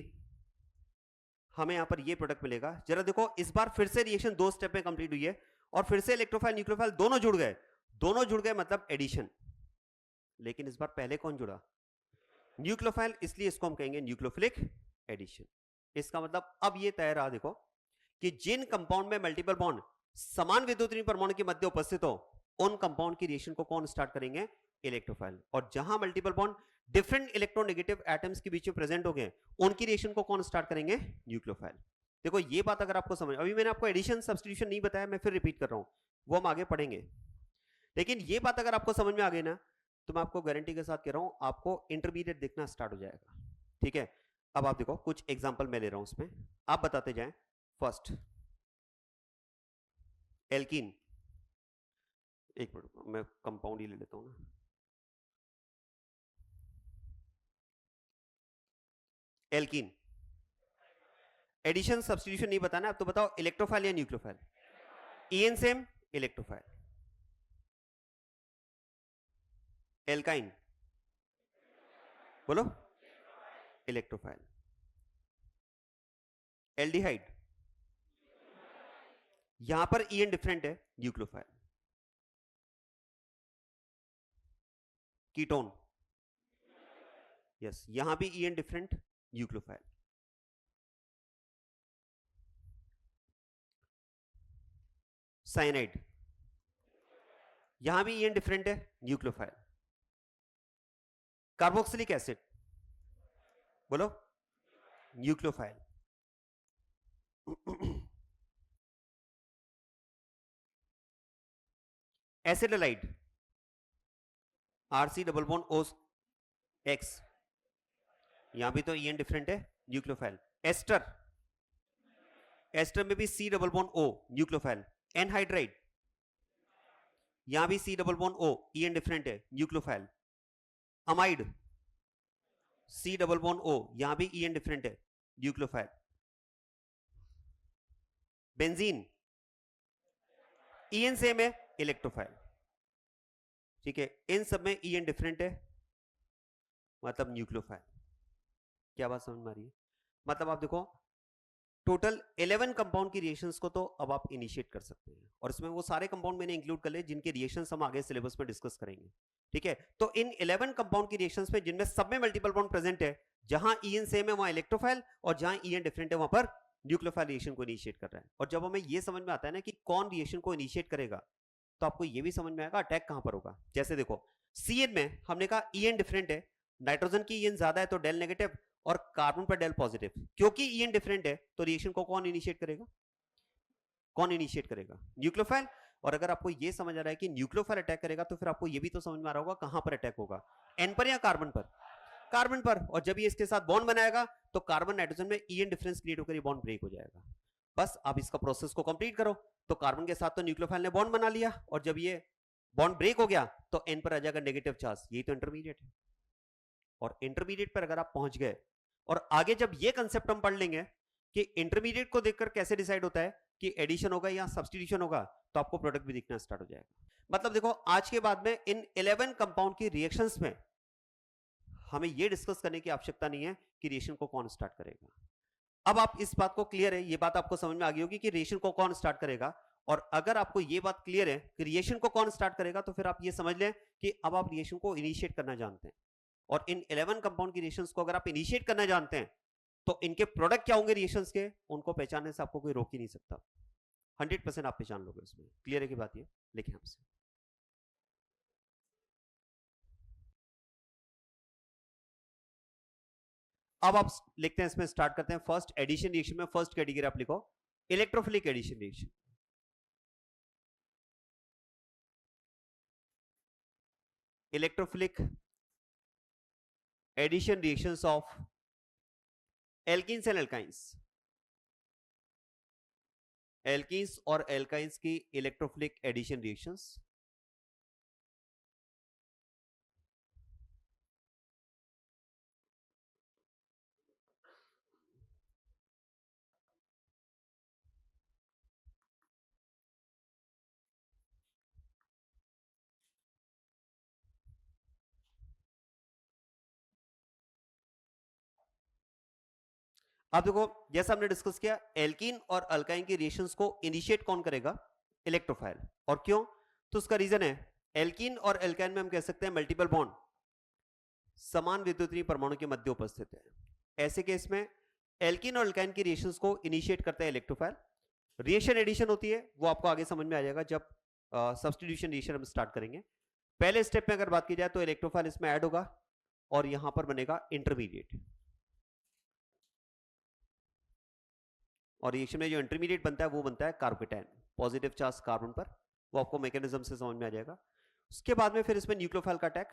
हमें यहां पर ये प्रोडक्ट मिलेगा। जरा देखो, इस बार फिर से रिएक्शन 2 स्टेप में कंप्लीट हुई है, और फिर से इलेक्ट्रोफाइल न्यूक्लियोफाइल दोनों जुड़ गए, दोनों जुड़ गए मतलब एडिशन। लेकिन इस बार पहले कौन जुड़ा? न्यूक्लियोफाइल, इसलिए इसको हम कहेंगे न्यूक्लियोफिलिक एडिशन। इसका मतलब अब ये तय रहा देखो कि जिन कंपाउंड में मल्टीपल बॉन्ड समान विद्युतीय परमाणु के मध्य उपस्थित हो, उन कंपाउंड की रिएक्शन को कौन स्टार्ट करेंगे? इलेक्ट्रोफाइल। और जहां multiple bond different electronegative atoms के बीच में प्रेजेंट हो गए, उनकी रिएक्शन को कौन स्टार्ट करेंगे? न्यूक्लियोफाइल। देखो ये बात अगर आपको समझ, अभी मैंने आपको एडिशन सब्स्टिट्यूशन नहीं बताया, मैं फिर रिपीट कर रहा हूं, वो हम आगे पढ़ेंगे, लेकिन ये बात अगर आपको समझ में आ गई ना, तो मैं आपको गारंटी के साथ कह रहा हूं आपको इंटरमीडिएट दिखना स्टार्ट हो जाएगा। ठीक है, अब आप देखो कुछ एग्जांपल मैं ले रहा हूं, उसमें आप बताते जाएं। फर्स्ट एल्कीन, एक मिनट मैं कंपाउंड ही ले लेता हूं ना। एल्कीन, एडिशन सब्स्टिट्यूशन नहीं बताना, अब तो बताओ इलेक्ट्रोफाइल या nucleophile? EN same, electrophile. Alkyne, बोलो, इलेक्ट्रोफाइल। एल्डिहाइड, यहां पर ईएन डिफरेंट है, न्यूक्लियोफाइल। कीटोन, यस, यहां भी ईएन डिफरेंट, न्यूक्लियोफाइल। साइनाइड, यहां भी ईएन डिफरेंट है, न्यूक्लियोफाइल। कार्बोक्सिलिक एसिड, बोलो, nucleophile. Acid halide, RC double bond O X, यहां भी तो ईएन डिफरेंट है, न्यूक्लियोफाइल। एस्टर, एस्टर में भी C double bond O, nucleophile. Anhydride, यहां भी C double bond O, EN different है, न्यूक्लियोफाइल। अमाइड, सी डबल बॉन्ड ओ, यहां भी ईएन डिफरेंट है, न्यूक्लियोफाइल। बेंजीन, ईएन सेम है, इलेक्ट्रोफाइल। ठीक है, इन सब में ईएन डिफरेंट है, मतलब न्यूक्लियोफाइल। क्या बात समझ में आ रही है? मतलब आप देखो टोटल 11 कंपाउंड की रिएक्शंस को तो अब आप इनिशिएट कर सकते हैं, और इसमें वो सारे कंपाउंड मैंने इंक्लूड कर लिए जिनके रिएक्शंस हम आगे सिलेबस में डिस्कस करेंगे। ठीक है, तो इन 11 कंपाउंड की रिएक्शंस में जिनमें सब में मल्टीपल बॉन्ड प्रेजेंट है, जहां ईएन सेम है वहां इलेक्ट्रोफाइल, और जहां ईएन डिफरेंट है वहां पर न्यूक्लियोफाइल रिएक्शन को इनिशिएट कर रहा है। और जब हमें ये समझ में आता है ना कि कौन रिएक्शन को इनिशिएट करेगा, तो आपको ये भी समझ में आएगा अटैक कहां पर होगा। जैसे देखो सीएन में हमने कहा ईएन डिफरेंट है, नाइट्रोजन की ईएन ज्यादा है तो डेल नेगेटिव, और कार्बन पर डेल पॉजिटिव। क्योंकि ईएन डिफरेंट है तो रिएक्शन को कौन इनिशिएट करेगा? कौन इनिशिएट करेगा? न्यूक्लियोफाइल। और अगर आपको ये समझ आ रहा है कि न्यूक्लियोफाइल अटैक करेगा, तो फिर आपको ये भी तो समझ में आ रहा होगा कहां पर अटैक होगा, एन पर या कार्बन पर? कार्बन पर। और जब ये इसके साथ बॉन्ड बनाएगा तो कार्बन नाइट्रोजन में ईएन डिफरेंस क्रिएट होकर ये बॉन्ड ब्रेक हो जाएगा। बस आप इसका प्रोसेस को कंप्लीट करो, तो कार्बन के साथ तो न्यूक्लियोफाइल ने बॉन्ड बना लिया, और जब ये बॉन्ड ब्रेक हो गया तो एन पर आ जाएगा नेगेटिव चार्ज, यही तो इंटरमीडिएट है। और इंटरमीडिएट पर अगर आप पहुंच गए, और आगे जब ये कंसेप्ट हम पढ़ लेंगे कि इंटरमीडिएट को देखकर कैसे डिसाइड होता है कि एडिशन होगा या सब्स्टिट्यूशन होगा, तो आपको प्रोडक्ट भी दिखना स्टार्ट हो जाएगा। मतलब देखो आज के बाद में इन 11 कंपाउंड की रिएक्शंस में हमें यह डिस्कस करने की आवश्यकता नहीं है कि रिएक्शन को कौन स्टार्ट करेगा। अब आप इस बात को क्लियर है, ये बात आपको समझ में आ गई होगी कि रिएक्शन को कौन स्टार्ट करेगा। और अगर आपको ये बात क्लियर है कि रिएक्शन को कौन स्टार्ट करेगा, तो फिर आप ये समझ लें कि अब आप रिएक्शन को इनिशिएट करना जानते हैं। और इन 11 कंपाउंड की रिएक्शंस को अगर आप इनिशिएट करना जानते हैं, तो इनके प्रोडक्ट क्या होंगे रिएक्शंस के, उनको पहचानने से आपको कोई रोक ही नहीं सकता। 100% आप पहचान लोगे उसमें। क्लियर है की बात? ये लिखें हमसे। अब आप लिखते हैं, इसमें स्टार्ट करते हैं। फर्स्ट एडिशन रिएक्शन में फर्स्ट कैटेगरी आप लिखो electrophilic addition reaction. Electrophilic addition reactions of alkenes and alkynes. Alkenes और एल्काइंस की इलेक्ट्रोफिलिक एडिशन रिएक्शंस। अब देखो, जैसा हमने डिस्कस किया, एल्कीन और अल्काइन की रिएक्शंस को इनिशिएट कौन करेगा? इलेक्ट्रोफाइल। और क्यों? तो उसका रीजन है, एल्कीन और एल्काइन में हम कह सकते हैं मल्टीपल बॉन्ड समान विद्युतीय परमाणु के मध्य उपस्थित है। ऐसे केस में एल्कीन और अल्काइन की रिएक्शंस को इनिशिएट करता है इलेक्ट्रोफाइल। रिएक्शन एडिशन होती है, वो आपको आगे समझ में आ जाएगा जब सब्स्टिट्यूशन रिएक्शन हम स्टार्ट करेंगे। पहले स्टेप में अगर बात की जाए तो इलेक्ट्रोफाइल इसमें ऐड होगा और यहां पर बनेगा इंटरमीडिएट। और रिएक्शन में जो इंटरमीडिएट बनता है वो बनता है कार्बोकेटायन, पॉजिटिव चार्ज कार्बन पर। वो आपको मैकेनिज्म से समझ में आ जाएगा। उसके बाद में फिर इसमें न्यूक्लियोफाइल का अटैक,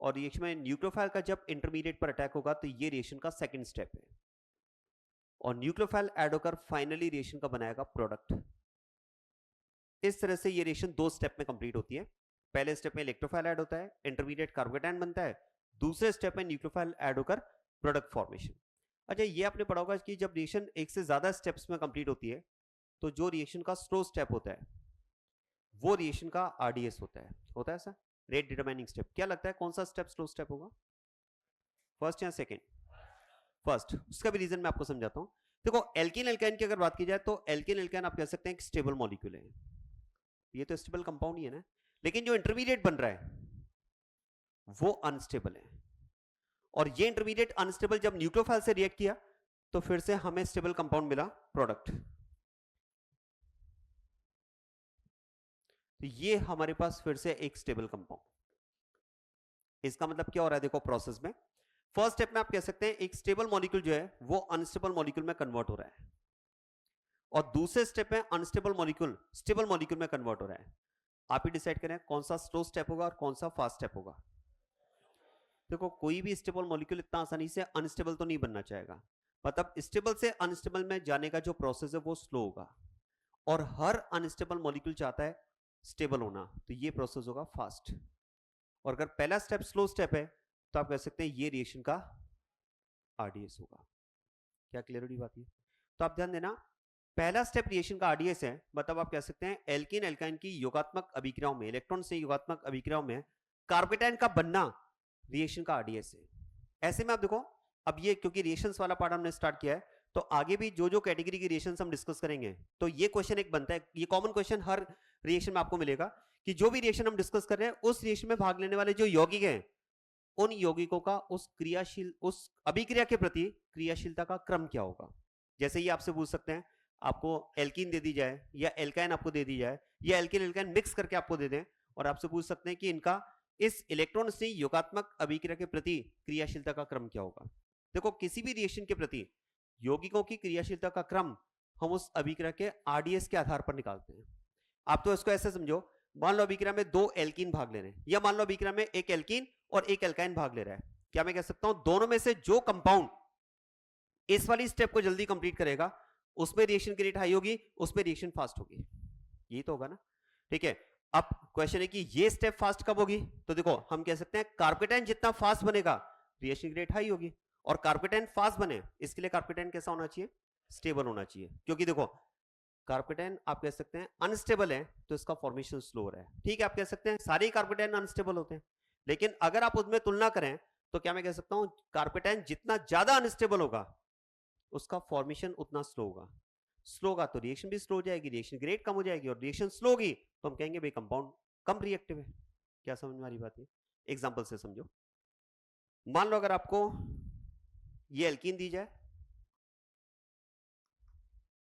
और रिएक्शन में न्यूक्लियोफाइल का जब इंटरमीडिएट पर अटैक होगा तो ये रिएक्शन का सेकंड स्टेप है। और न्यूक्लियोफाइल ऐड होकर फाइनली रिएक्शन का बनाएगा प्रोडक्ट। इस तरह से ये रिएक्शन दो स्टेप में कंप्लीट होती है। पहले स्टेप में इलेक्ट्रोफाइल ऐड होता है, इंटरमीडिएट कार्बोकेटायन बनता है। दूसरे स्टेप में न्यूक्लियोफाइल ऐड होकर प्रोडक्ट फॉर्मेशन। अच्छा, ये आपने पढ़ा होगा कि जब रिएक्शन एक से ज्यादा स्टेप्स में कंप्लीट होती है तो जो रिएक्शन का स्लो स्टेप होता है वो रिएक्शन का आरडीएस होता है ऐसा, रेट डिटरमाइनिंग स्टेप। क्या लगता है कौन सा स्टेप स्लो स्टेप होगा? फर्स्ट या सेकंड? फर्स्ट। उसका भी रीजन मैं आपको समझाता हूं। देखो, एल्कीन एल्काइन की अगर बात की जाए तो एल्कीन एल्काइन आप कह सकते हैं एक स्टेबल मॉलिक्यूल है, ये तो स्टेबल कंपाउंड ही है ना। लेकिन जो इंटरमीडिएट बन रहा है वो अनस्टेबल है। और ये इंटरमीडिएट अनस्टेबल जब न्यूक्लियोफाइल से रिएक्ट किया तो फिर से हमें स्टेबल कंपाउंड मिला, प्रोडक्ट। तो ये हमारे पास फिर से एक स्टेबल कंपाउंड। इसका मतलब क्या हो रहा है? देखो, प्रोसेस में फर्स्ट स्टेप में आप कह सकते हैं एक स्टेबल मॉलिक्यूल जो है वो अनस्टेबल मॉलिक्यूल में कन्वर्ट हो रहा है, और दूसरे स्टेप में अनस्टेबल मॉलिक्यूल स्टेबल मॉलिक्यूल में कन्वर्ट हो रहा है। आप ही डिसाइड करें कौन सा स्लो स्टेप होगा और कौन सा फास्ट स्टेप होगा। देखो, कोई भी स्टेबल मॉलिक्यूल इतना आसानी से अनस्टेबल तो नहीं बनना चाहेगा, मतलब स्टेबल से अनस्टेबल में जाने का जो प्रोसेस है वो स्लो होगा। और हर अनस्टेबल मॉलिक्यूल चाहता है स्टेबल होना, तो ये प्रोसेस होगा फास्ट। और अगर पहला स्टेप स्लो स्टेप है तो आप कह सकते हैं ये रिएक्शन का आरडीएस होगा। क्या क्लियर हुई बात? है तो आप ध्यान देना, पहला स्टेप रिएक्शन का आरडीएस है, मतलब आप कह सकते हैं एल्कीन एल्काइन की योगात्मक अभिक्रियाओं में, इलेक्ट्रॉन से योगात्मक अभिक्रियाओं में कार्बोकेटायन का बनना रिएक्शन का आरडीएस है। ऐसे में आप देखो, अब ये क्योंकि रिएक्शंस वाला पार्ट हमने स्टार्ट किया है तो आगे भी जो जो कैटेगरी की रिएक्शंस हम डिस्कस करेंगे तो ये क्वेश्चन एक बनता है, ये कॉमन क्वेश्चन हर रिएक्शन में आपको मिलेगा कि जो भी रिएक्शन हम डिस्कस कर रहे हैं उस रिएक्शन में भाग लेने वाले जो यौगिक हैं उन यौगिकों का उस अभिक्रिया के प्रति क्रियाशीलता का क्रम क्या होगा। जैसे ये आपसे पूछ सकते हैं, आपको एल्कीन दे दी जाए या एल्काइन आपको दे दी जाए या एल्कीन एल्काइन मिक्स करके आपको दे दें, और आपसे पूछ सकते हैं कि इनका इस इलेक्ट्रॉन से योगात्मक अभिक्रिया के प्रति क्रियाशीलता का क्रम क्या होगा। देखो, किसी भी रिएक्शन के प्रति यौगिकों की क्रियाशीलता का क्रम हम उस अभिक्रिया के आरडीएस के आधार पर निकालते हैं। आप तो इसको ऐसे समझो, मान लो अभिक्रिया में दो एल्कीन भाग ले रहे हैं, या मान लो अभिक्रिया में एक एल्कीन और एक एल्काइन भाग ले रहा है। क्या मैं कह सकता हूं दोनों में से जो कंपाउंड इस वाली स्टेप को जल्दी कंप्लीट करेगा उसमें रिएक्शन की रेट हाई होगी, उसमें रिएक्शन फास्ट होगी। यही तो होगा ना। ठीक है, अब क्वेश्चन है कि ये स्टेप फास्ट कब होगी? तो देखो, हम कह सकते हैं कार्बोकेटायन जितना फास्ट बनेगा रिएक्शन की रेट हाई होगी, और कार्बोकेटायन फास्ट बने इसके लिए कार्बोकेटायन कैसा होना चाहिए? स्टेबल होना चाहिए। क्योंकि देखो, कार्बोकेटायन आप कह सकते हैं अनस्टेबल है तो इसका फॉर्मेशन स्लो हो रहा है। ठीक है, आप कह सकते हैं सारे कार्बोकेटायन अनस्टेबल होते हैं, लेकिन अगर आप उसमें तुलना करें तो क्या मैं कह सकता हूं कार्बोकेटायन जितना ज्यादा अनस्टेबल होगा उसका फॉर्मेशन उतना स्लो होगा। स्लो होगा तो रिएक्शन भी स्लो हो जाएगी, रिएक्शन की रेट कम हो जाएगी, और रिएक्शन स्लो होगी तो हम कहेंगे भाई कंपाउंड कम रिएक्टिव है। क्या समझ में आ रही बात है? एग्जांपल से समझो। मान लो अगर आपको ये एल्कीन दी जाए,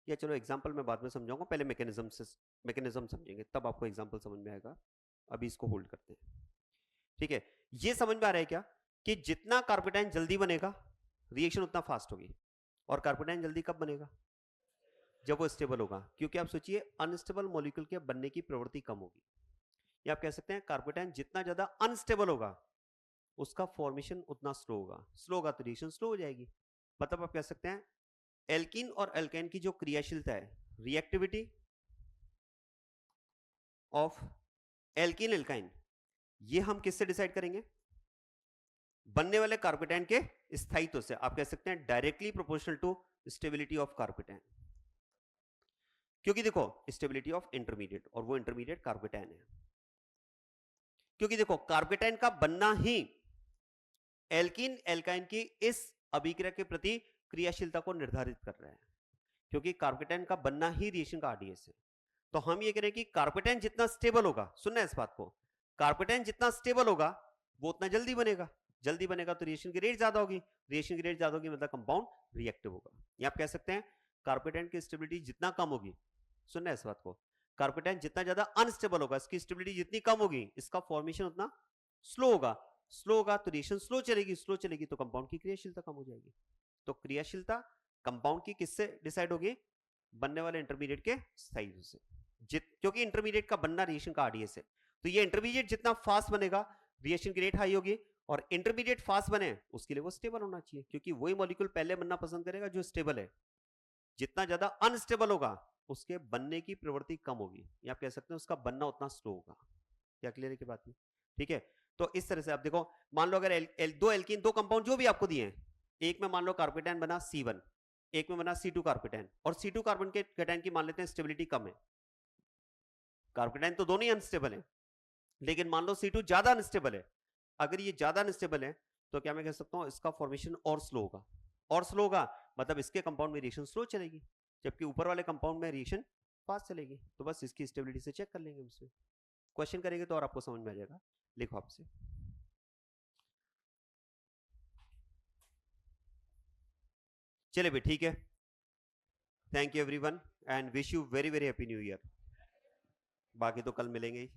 या चलो एग्जांपल मैं बाद में समझाऊंगा, पहले मैकेनिज्म समझेंगे तब आपको एग्जांपल समझ में आएगा। अभी इसको होल्ड करते हैं, ठीक है। ये समझ में आ रहा है क्या कि जितना कार्बोटाइन जल्दी बनेगा रिएक्शन उतना फास्ट होगी, और कार्बोटाइन जल्दी कब बनेगा? जब वो स्टेबल होगा, क्योंकि आप सोचिए अनस्टेबल मॉलिक्यूल के बनने की प्रवृत्ति कम होगी, या आप कह सकते हैं कार्बोटाइन जितना ज्यादा अनस्टेबल होगा उसका फॉर्मेशन उतना स्लो होगा। स्लो होगा तो रिएक्शन स्लो हो जाएगी। मतलब आप कह सकते हैं एल्कीन और एल्काइन की जो क्रियाशीलता है, रिएक्टिविटी ऑफ एल्कीन एल्काइन, ये हम किससे डिसाइड करेंगे? बनने वाले कार्बोटाइन के स्थायित्व से। आप कह सकते हैं directly proportional to stability of carbocation, क्योंकि देखो स्टेबिलिटी ऑफ इंटरमीडिएट, और वो इंटरमीडिएट कार्बोटाइन है। क्योंकि देखो कार्बोटाइन का बनना ही एल्कीन एल्काइन की इस अभिक्रिया के प्रति क्रियाशीलता को निर्धारित कर रहा है, क्योंकि कार्बोटाइन का बनना ही रिएक्शन का आरडीएस है। तो हम ये कह रहे हैं कि कार्बोटाइन जितना स्टेबल होगा, सुनना इस बात को, कार्बोटाइन जितना स्टेबल होगा वो उतना जल्दी बनेगा। जल्दी बनेगा तो रिएक्शन की रेट ज्यादा होगी, रिएक्शन की रेट ज्यादा होगी मतलब कंपाउंड रिएक्टिव होगा। या आप कह सकते हैं कार्बोटाइन की स्टेबिलिटी जितना कम होगी, सुनना इस बात को, कार्बोटाइन जितना ज्यादा अनस्टेबल होगा, इसकी स्टेबिलिटी जितनी कम होगी, इसका फॉर्मेशन उतना स्लो होगा। स्लो होगा तो रिएक्शन स्लो चलेगी, स्लो चलेगी तो कंपाउंड की क्रियाशीलता कम हो जाएगी। तो क्रियाशीलता कंपाउंड की किससे डिसाइड होगी? बनने वाले इंटरमीडिएट के स्थायित्व से। क्योंकि इंटरमीडिएट का बनना रिएक्शन का आरडीएस है, तो ये इंटरमीडिएट जितना फास्ट बनेगा रिएक्शन की रेट हाई होगी, और इंटरमीडिएट फास्ट बने उसके लिए वो स्टेबल होना चाहिए, क्योंकि वही मॉलिक्यूल पहले बनना पसंद करेगा जो स्टेबल है। जितना ज्यादा अनस्टेबल होगा उसके बनने की प्रवृत्ति कम होगी, या आप कह सकते हैं उसका बनना उतना स्लो होगा। क्या क्लियर है की बात में? ठीक है। तो इस तरह से आप देखो, मान लो अगर दो एल्कीन, दो कंपाउंड जो भी आपको दिए हैं, एक में मान लो कार्बोटाइन बना C1, एक में बना C2 कार्बोटाइन, और C2 कार्बन के कैटायन की मान लेते हैं स्टेबिलिटी कम है। कार्बोटाइन तो दोनों ही अनस्टेबल है, लेकिन मान लो C2 ज्यादा अनस्टेबल है। अगर ये ज्यादा अनस्टेबल है तो क्या मैं कह सकता हूं इसका फॉर्मेशन और स्लो होगा, और स्लो होगा मतलब इसके कंपाउंड में रिएक्शन स्लो चलेगी, जबकि ऊपर वाले कंपाउंड में रिएक्शन फास्ट चलेगी। तो बस इसकी स्टेबिलिटी से चेक कर लेंगे उससे, क्वेश्चन करेंगे तो और आपको समझ में आ जाएगा। लिखो आपसे, चले भाई, ठीक है। Thank you everyone and wish you very very happy new year. बाकी तो कल मिलेंगे ही।